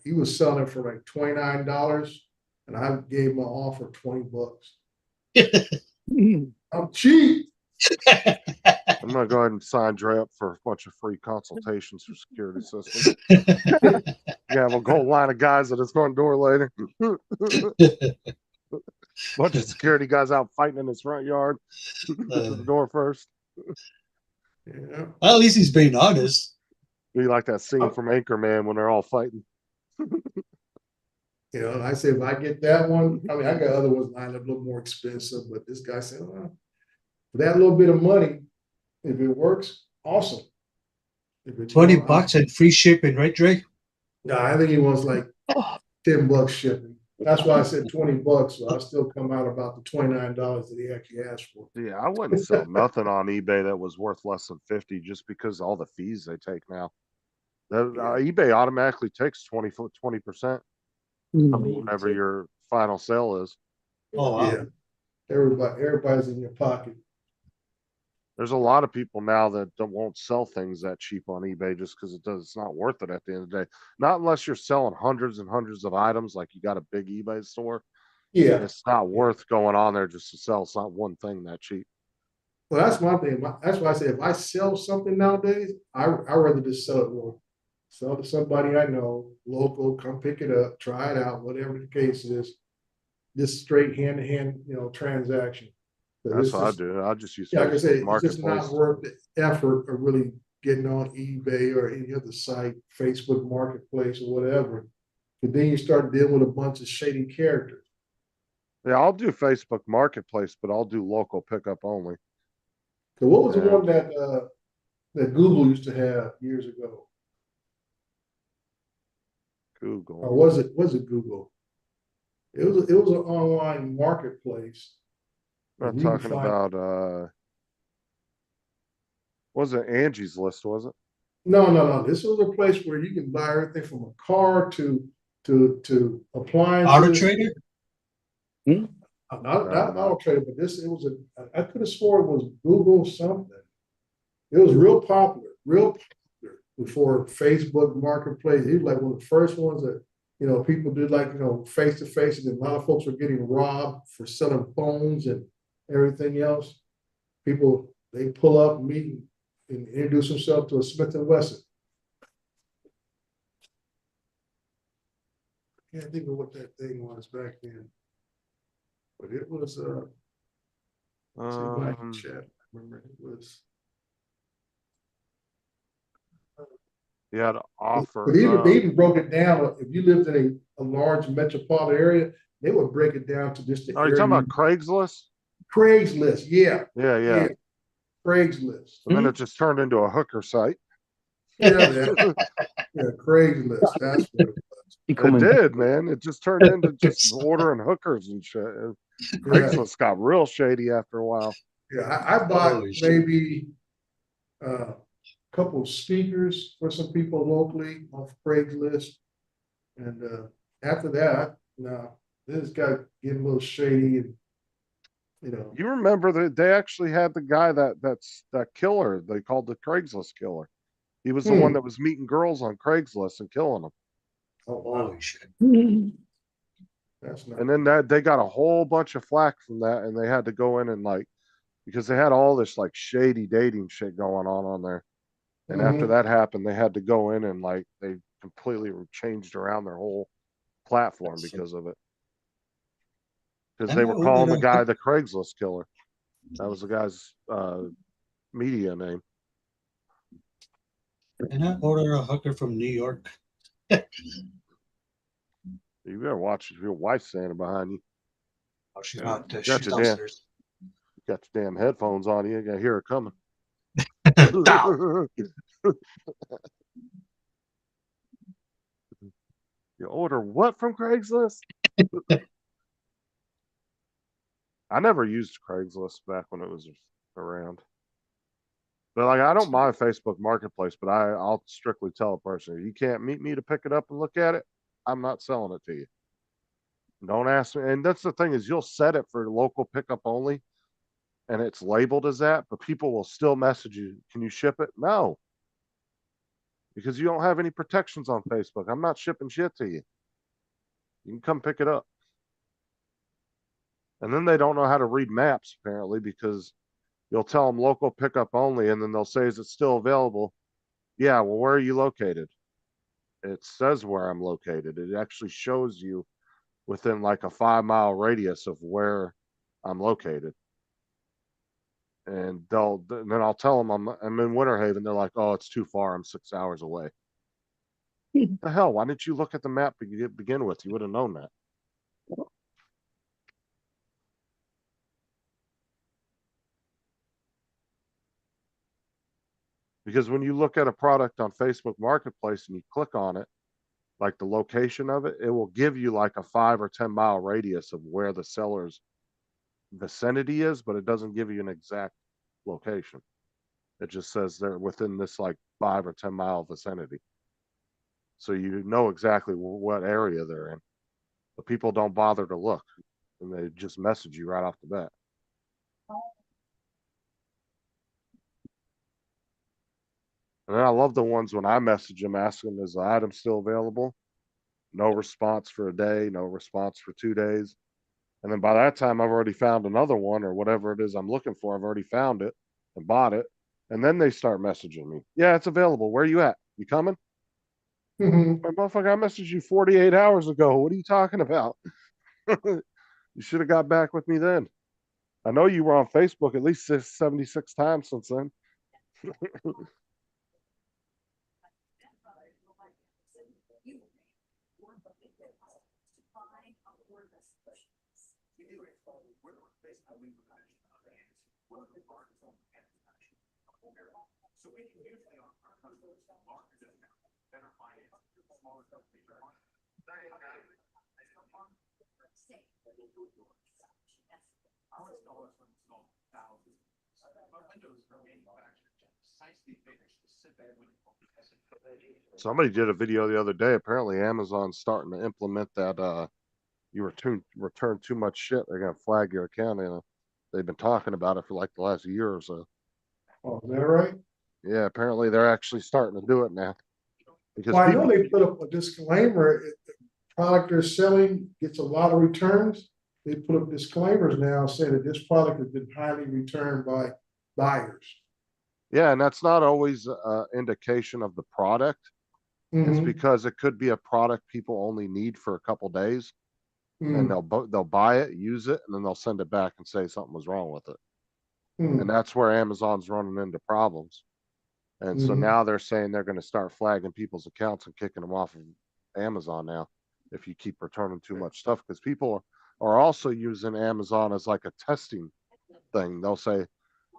he was selling it for like $29, and I gave him an offer $20. I'm cheap. I'm gonna go ahead and sign Dre up for a bunch of free consultations for security systems. Yeah, we'll go a line of guys at his front door later. Bunch of security guys out fighting in his front yard. The door first. Yeah. Well, at least he's being honest. Be like that scene from Anchorman when they're all fighting. And I said, if I get that one, I mean, I got other ones lined up a little more expensive, but this guy said, well, for that little bit of money, if it works, awesome. If it $20 don't, and free shipping, right, Dre? No, I think he wants like $10 shipping. That's why I said $20, so I still come out about the $29 that he actually asked for. Yeah, I wouldn't sell nothing on eBay that was worth less than 50 just because all the fees they take now. eBay automatically takes 20%, whatever your final sale is. Oh, wow. Yeah, everybody's in your pocket. There's a lot of people now that won't sell things that cheap on eBay just because it's not worth it at the end of the day. Not unless you're selling hundreds and hundreds of items, like you got a big eBay store. Yeah, It's not worth going on there just to sell one thing that cheap. well, that's my thing. That's why I say if I sell something nowadays, I rather just sell it more. Sell to somebody I know, local, come pick it up, try it out, whatever the case is. Just straight hand-to-hand, transaction. So That's it's what I just- do. I just use Yeah, like I Facebook said, it's just not Marketplace. worth the effort of really getting on eBay or any other site, Facebook Marketplace or whatever. But then you start dealing with a bunch of shady characters. Yeah, I'll do Facebook Marketplace, but I'll do local pickup only. So what was the And- one that Google used to have years ago? Or Google. was it Google? It was an online marketplace. I'm not You can talking find- about wasn't Angie's List, was it? No. This was a place where you can buy everything from a car to appliances. Auto Trader? Not Auto Trader, but I could have swore it was Google something. It was real popular before Facebook Marketplace. He was like one of the first ones that, people did like, face to face, and then a lot of folks were getting robbed for selling phones and everything else. People, they pull up, meet, and introduce themselves to a Smith and Wesson. I can't think of what that thing was back then. But it was, chat. Remember, it was. You had offer. But they even broke it down. If you lived in a large metropolitan area, they would break it down to just the Are you area. talking about Craigslist? Craigslist? Yeah, Yeah. Craigslist. And then it just turned into a hooker site. Yeah, Craigslist. That's what it was. It did, man. It just turned into just ordering hookers and shit. Craigslist got real shady after a while. Yeah, I bought maybe a couple of speakers for some people locally off Craigslist, and after that, this got getting a little shady, and You remember that they actually had the guy that killer they called the Craigslist killer. He was the one that was meeting girls on Craigslist and killing them. Oh, wow. Holy shit. That's not. And then they got a whole bunch of flack from that, and they had to go in and because they had all this shady dating shit going on there. And after that happened, they had to go in and they completely changed around their whole platform because of it. Because they were calling the guy the Craigslist killer. That was the guy's media name. And I order a hooker from New York. You better watch if your wife's standing behind you. Oh, she's not. Got She's your downstairs. Got your damn headphones on. You gotta hear her coming. You order what from Craigslist? I never used Craigslist back when it was around. But I don't mind Facebook Marketplace, but I'll strictly tell a person, if you can't meet me to pick it up and look at it, I'm not selling it to you. Don't ask me. And that's the thing is you'll set it for local pickup only, and it's labeled as that, but people will still message you, can you ship it? No. Because you don't have any protections on Facebook. I'm not shipping shit to you. You can come pick it up. And then they don't know how to read maps, apparently, because you'll tell them local pickup only, and then they'll say, is it still available? Yeah, well, where are you located? It says where I'm located. It actually shows you within a 5-mile radius of where I'm located. And then I'll tell them I'm in Winter Haven. They're like, oh, it's too far. I'm 6 hours away. The hell? Why didn't you look at the map to begin with? You would have known that. Because when you look at a product on Facebook Marketplace and you click on it, like the location of it, it will give you like a 5 or 10 mile radius of where the seller's vicinity is, but it doesn't give you an exact location. It just says they're within this like 5 or 10 mile vicinity. So you know exactly what area they're in. But people don't bother to look, and they just message you right off the bat. And I love the ones when I message them asking, is the item still available? No response for a day, no response for 2 days. And then by that time, I've already found another one or whatever it is I'm looking for. I've already found it and bought it. And then they start messaging me. Yeah, it's available. Where are you at? You coming? Mhm. My motherfucker, I messaged you 48 hours ago. What are you talking about? You should have got back with me then. I know you were on Facebook at least 76 times since then. So we can usually on our customers, market it now, better finance, smaller companies. Our installers will install thousands. Our windows are manufactured precisely finished specifically. Somebody did a video the other day. Apparently, Amazon's starting to implement that. You return too much shit, they're gonna flag your account. And they've been talking about it for like the last year or so. Oh, is that right? Yeah, apparently they're actually starting to do it now. Because Well, I know people, they put up a disclaimer, if the product they're selling gets a lot of returns, they put up disclaimers now saying that this product has been highly returned by buyers. yeah, and that's not always an indication of the product. It's Mhm. because it could be a product people only need for a couple days, and Mm, they'll buy it, use it, and then they'll send it back and say something was wrong with it. And mm, that's where Amazon's running into problems. And so mhm. now they're saying they're going to start flagging people's accounts and kicking them off of Amazon now if you keep returning too much stuff, because people are also using Amazon as like a testing thing. They'll say,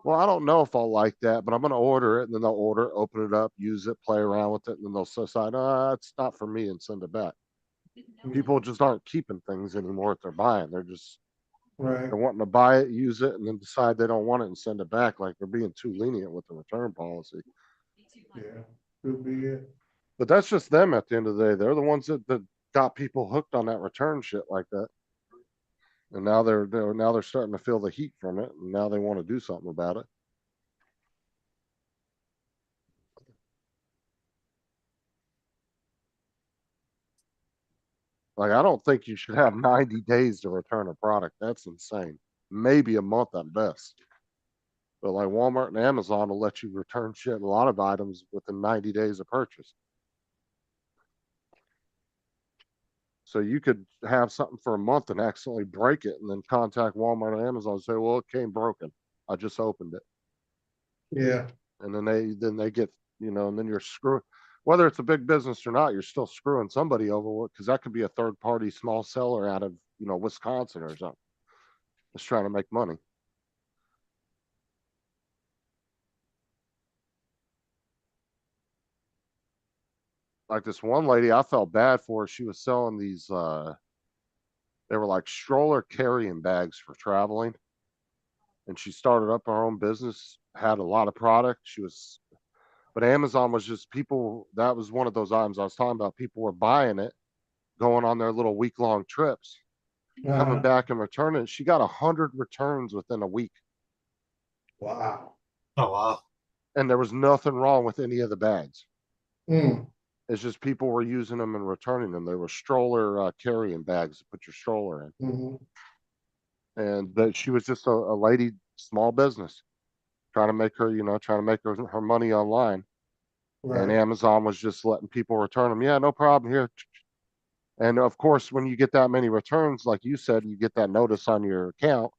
well, I don't know if I'll like that, but I'm going to order it. And then they'll order it, open it up, use it, play around with it. And then they'll decide, it's not for me, and send it back. People just aren't keeping things anymore that they're buying. Right, They're wanting to buy it, use it, and then decide they don't want it and send it back. Like they're being too lenient with the return policy. yeah, could be it. But that's just them at the end of the day. They're the ones that got people hooked on that return shit like that. And now they're starting to feel the heat from it, and now they want to do something about it. Like I don't think you should have 90 days to return a product. That's insane. Maybe a month at best. But like Walmart and Amazon will let you return shit, a lot of items within 90 days of purchase. So you could have something for a month and accidentally break it and then contact Walmart and Amazon and say, well, it came broken. I just opened it. Yeah, And then they get, and then you're screwing, whether it's a big business or not, you're still screwing somebody over, because that could be a third party small seller out of, Wisconsin or something. Just trying to make money. Like this one lady, I felt bad for her. She was selling these, they were like stroller carrying bags for traveling. And she started up her own business, had a lot of product. But Amazon was just people, that was one of those items I was talking about. People were buying it, going on their little week-long trips, coming back and returning it. She got 100 returns within a week. wow. Oh, wow. And there was nothing wrong with any of the bags. Mm, It's just people were using them and returning them. They were stroller carrying bags to put your stroller in. mhm. And that she was just a lady, small business, trying to make her, her money online. And Right, Amazon was just letting people return them. Yeah, no problem here. And of course, when you get that many returns, like you said, you get that notice on your account.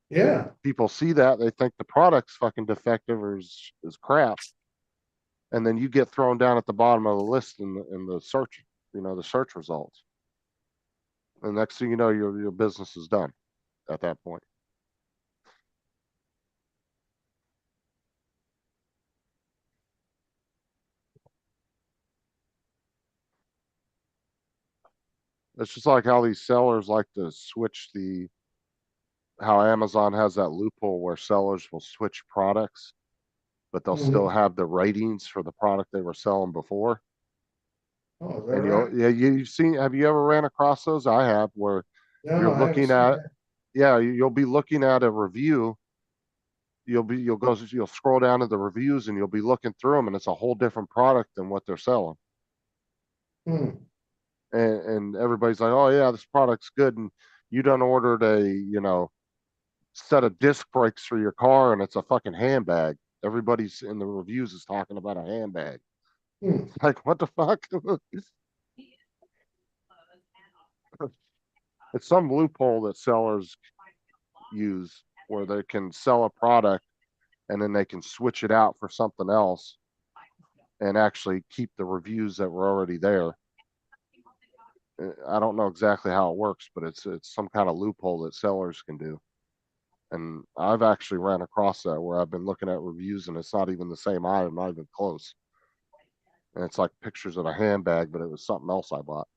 yeah, People see that, they think the product's fucking defective or is crap. And then you get thrown down at the bottom of the list in the search, the search results. And next thing you know, your business is done at that point. It's just like how these sellers like to switch how Amazon has that loophole where sellers will switch products, but they'll still Mhm. have the ratings for the product they were selling before. Oh, is that And right? have you ever ran across those? I have, where No, you're I haven't looking seen at, that. yeah, you'll be looking at a review. You'll scroll down to the reviews and you'll be looking through them and it's a whole different product than what they're selling. Hmm. And everybody's like, oh yeah, this product's good. And you done ordered a set of disc brakes for your car and it's a fucking handbag. Everybody's in the reviews is talking about a handbag. Hmm. Like, what the fuck? It's some loophole that sellers use where they can sell a product and then they can switch it out for something else and actually keep the reviews that were already there. I don't know exactly how it works, but it's some kind of loophole that sellers can do. And I've actually ran across that where I've been looking at reviews and it's not even the same item, not even close. And it's like pictures of a handbag, but it was something else I bought.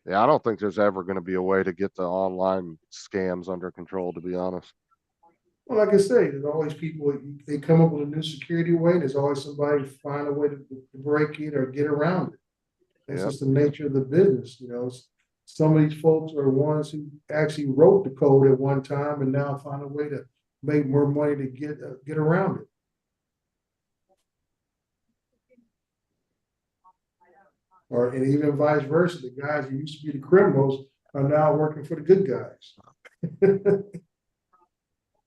Yeah, I don't think there's ever going to be a way to get the online scams under control, to be honest. Well, like I say, there's always people, they come up with a new security way, and there's always somebody find a way to break it or get around it. That's Yep. just the nature of the business, you know. Some of these folks are ones who actually wrote the code at one time and now find a way to make more money to get around it. Or and even vice versa, the guys who used to be the criminals are now working for the good guys.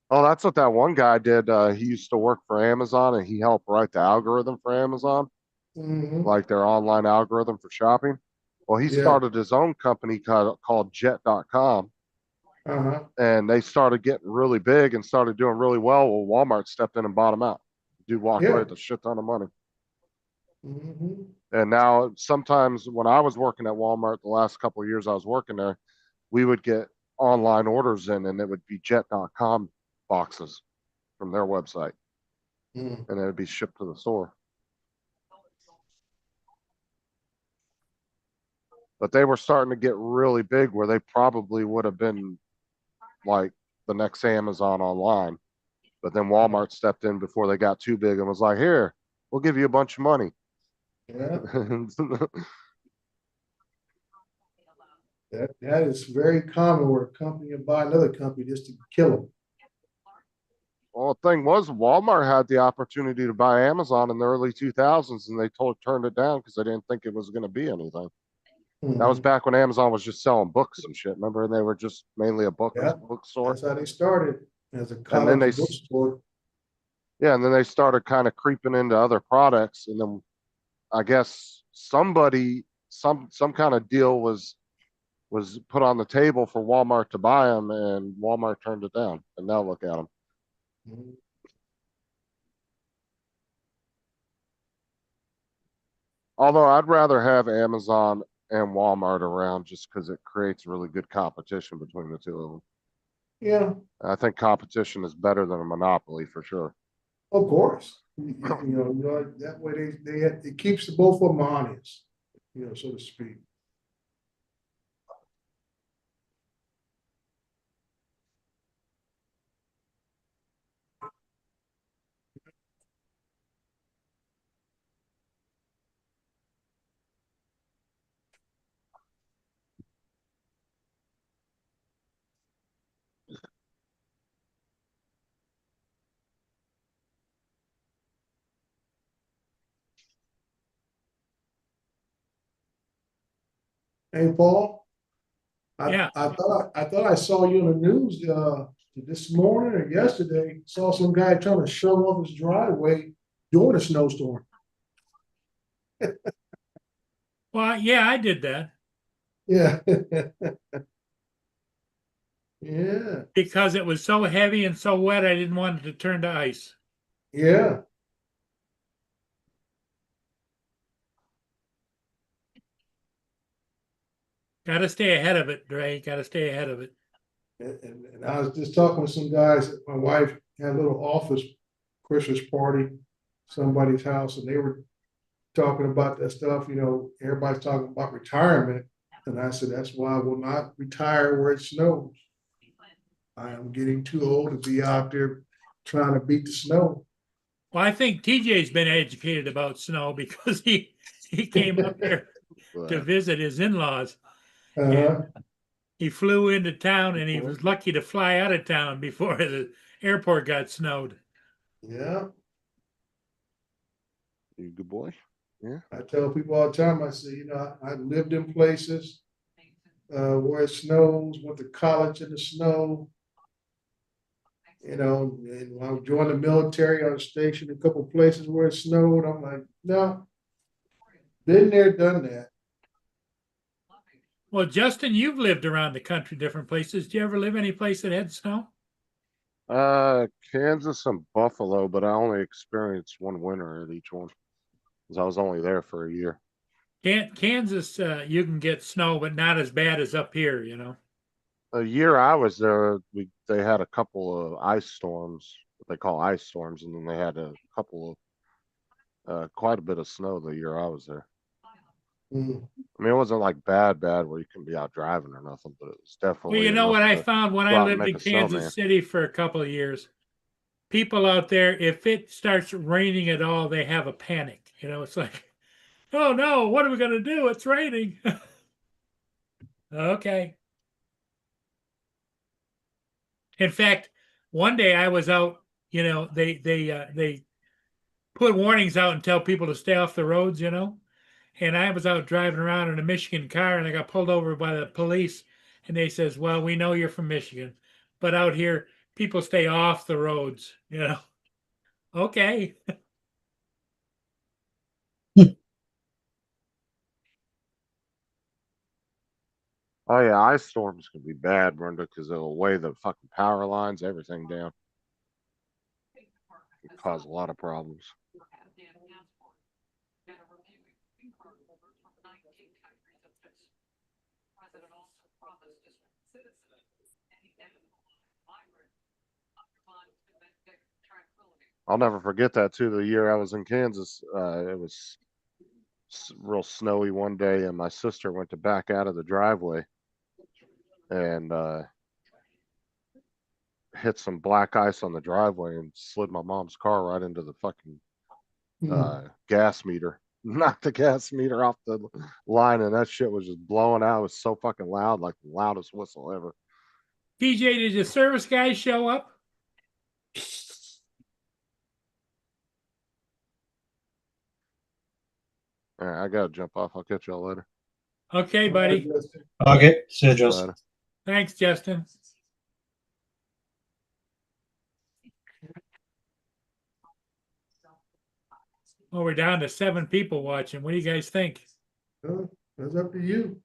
Oh, that's what that one guy did. He used to work for Amazon and he helped write the algorithm for Amazon, Mhm. like their online algorithm for shopping. Well, he Yeah. started his own company called Jet.com Uh-huh. and they started getting really big and started doing really well. Well, Walmart stepped in and bought them out. Dude walked away Yeah. with a shit ton of money. Mhm. And now sometimes when I was working at Walmart, the last couple of years I was working there, we would get online orders in and it would be Jet.com boxes from their website Mhm. and it would be shipped to the store. But they were starting to get really big where they probably would have been like the next Amazon online. But then Walmart stepped in before they got too big and was like, here, we'll give you a bunch of money. Yeah. That is very common where a company will buy another company just to kill them. Well, the thing was, Walmart had the opportunity to buy Amazon in the early 2000s, and they turned it down because they didn't think it was going to be anything. That was Mhm. back when Amazon was just selling books and shit. Remember, they were just mainly a Yeah. bookstore. That's how they started, as a And then college bookstore. yeah, and then they started kind of creeping into other products, and then I guess some kind of deal was put on the table for Walmart to buy them, and Walmart turned it down. And now look at them. Mhm. Although I'd rather have Amazon and Walmart around just because it creates really good competition between the two of them. Yeah, I think competition is better than a monopoly for sure. of course. That way it keeps the both of them honest, so to speak. Hey, Paul, Yeah. I thought I saw you on the news this morning or yesterday. Saw some guy trying to shove off his driveway during a snowstorm. Well, yeah, I did that Yeah. Yeah. because it was so heavy and so wet, I didn't want it to turn to ice. Yeah. Got to stay ahead of it, Dre. Got to stay ahead of it. And I was just talking with some guys, my wife had a little office Christmas party, somebody's house, and they were talking about that stuff, you know, everybody's talking about retirement. And I said, that's why I will not retire where it snows. I am getting too old to be out there trying to beat the snow. Well, I think TJ's been educated about snow because he came up here to visit his in-laws. Uh-huh. He flew into town and he was lucky to fly out of town before the airport got snowed. Yeah, You good boy? Yeah. I tell people all the time, I say, you know, I lived in places where it snows, went to college in the snow. You know, and when I joined the military, I was stationed in a couple places where it snowed. I'm like, no, been there, done that. Well, Justin, you've lived around the country, different places. Did you ever live any place that had snow? Kansas and Buffalo, but I only experienced one winter at each one because I was only there for a year. Kansas, you can get snow, but not as bad as up here, you know. A year I was there, they had a couple of ice storms, what they call ice storms, and then they had a couple of quite a bit of snow the year I was there. Mm. I mean, it wasn't like bad where you can be out driving or nothing, but it was definitely. Well, you know what I found when go I out and lived in make a snowman. Kansas City for a couple of years? People out there, if it starts raining at all, they have a panic. You know, it's like, oh no, what are we going to do? It's raining. Okay. In fact, one day I was out, you know, they put warnings out and tell people to stay off the roads, you know. And I was out driving around in a Michigan car and I got pulled over by the police and they says, well, we know you're from Michigan, but out here people stay off the roads, you know. Okay. Oh yeah, ice storms can be bad, Brenda, because it'll weigh the fucking power lines, everything down. It cause a lot of problems. I'll never forget that too. The year I was in Kansas, it was real snowy one day, and my sister went to back out of the driveway and hit some black ice on the driveway and slid my mom's car right into the fucking gas meter. Knocked the gas meter off the line, and that shit was just blowing out. It was so fucking loud, like the loudest whistle ever. TJ, did the service guys show up? All right, I gotta jump off. I'll catch y'all later. Okay, buddy. Okay, see you, Justin. Later. Thanks, Justin. Well, we're down to 7 people watching. What do you guys think? Oh, that's up to you.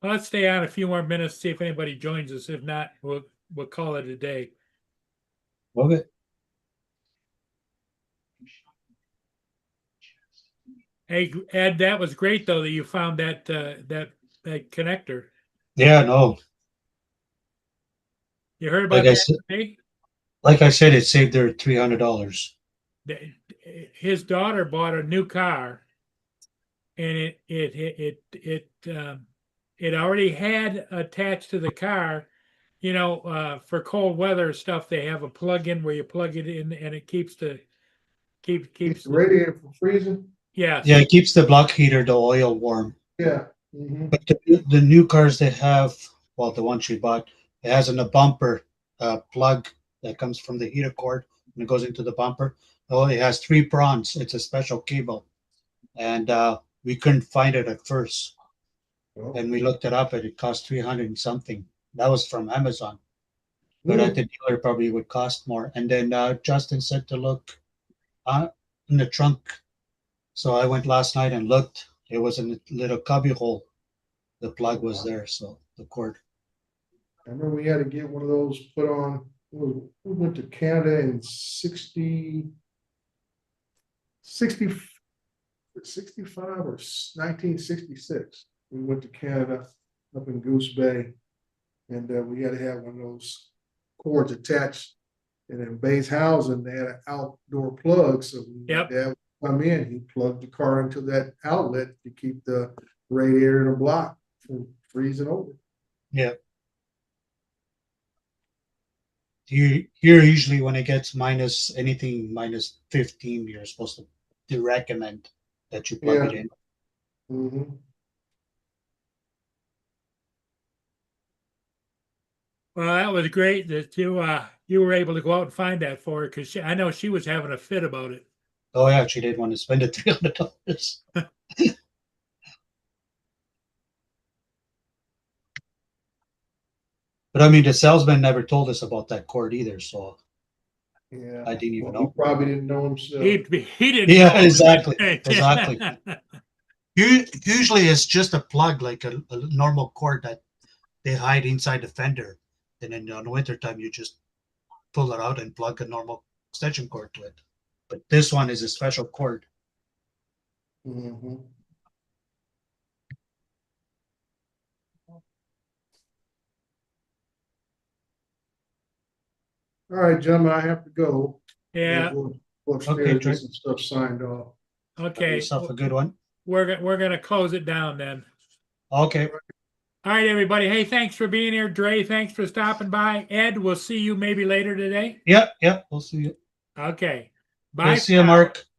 Well, let's stay on a few more minutes, see if anybody joins us. If not, we'll call it a day. Okay. Hey, Ed, that was great though that you found that that connector. Yeah, no. You heard about Like I that said, today? like I said, it saved her $300. His daughter bought a new car, and it already had attached to the car, you know, for cold weather stuff. They have a plug-in where you plug it in, and it keeps the Keeps the radiator from freezing. Yeah. Yeah, it keeps the block heater, the oil warm. Yeah. Mm-hmm. But the new cars they have, well, the one she bought, it has in the bumper plug that comes from the heater cord and it goes into the bumper. Oh, it has 3 prongs. It's a special cable, and we couldn't find it at first. Oh. And we looked it up, and it cost 300 and something. That was from Amazon, but at the dealer probably would cost more. And then Justin said to look in the trunk. So I went last night and looked. It was in a little cubby hole. The plug was there, so the cord. I remember we had to get one of those put on. We went to Canada in 65 or 1966. we went to Canada, up in Goose Bay. And we had to have one of those cords attached. And in Bay's housing, they had an outdoor plug, so when Yep. Dad would come in, he plugged the car into that outlet to keep the radiator in the block from freezing over. Yeah. Here usually when it gets anything minus 15, you're supposed to recommend that you plug it in. Mhm. Well, that was great that you were able to go out and find that for her because I know she was having a fit about it. Oh yeah, she didn't want to spend the $300. But I mean, the salesman never told us about that cord either, so Yeah. I didn't even Well, he know. probably didn't know himself. He didn't. Yeah, know. exactly, exactly. Usually it's just a plug, like a normal cord that they hide inside the fender, and then on the winter time you just pull it out and plug a normal extension cord to it. But this one is a special cord. Mhm. All right, gentlemen, I have to go. Yeah. Go upstairs, Okay, get Trey. some stuff signed off. Have Okay. yourself a good one. We're gonna close it down then. Okay. All right, everybody. Hey, thanks for being here. Dre, thanks for stopping by. Ed, we'll see you maybe later today. Yeah, we'll see you. Okay. Bye. Bye. See you, Mark.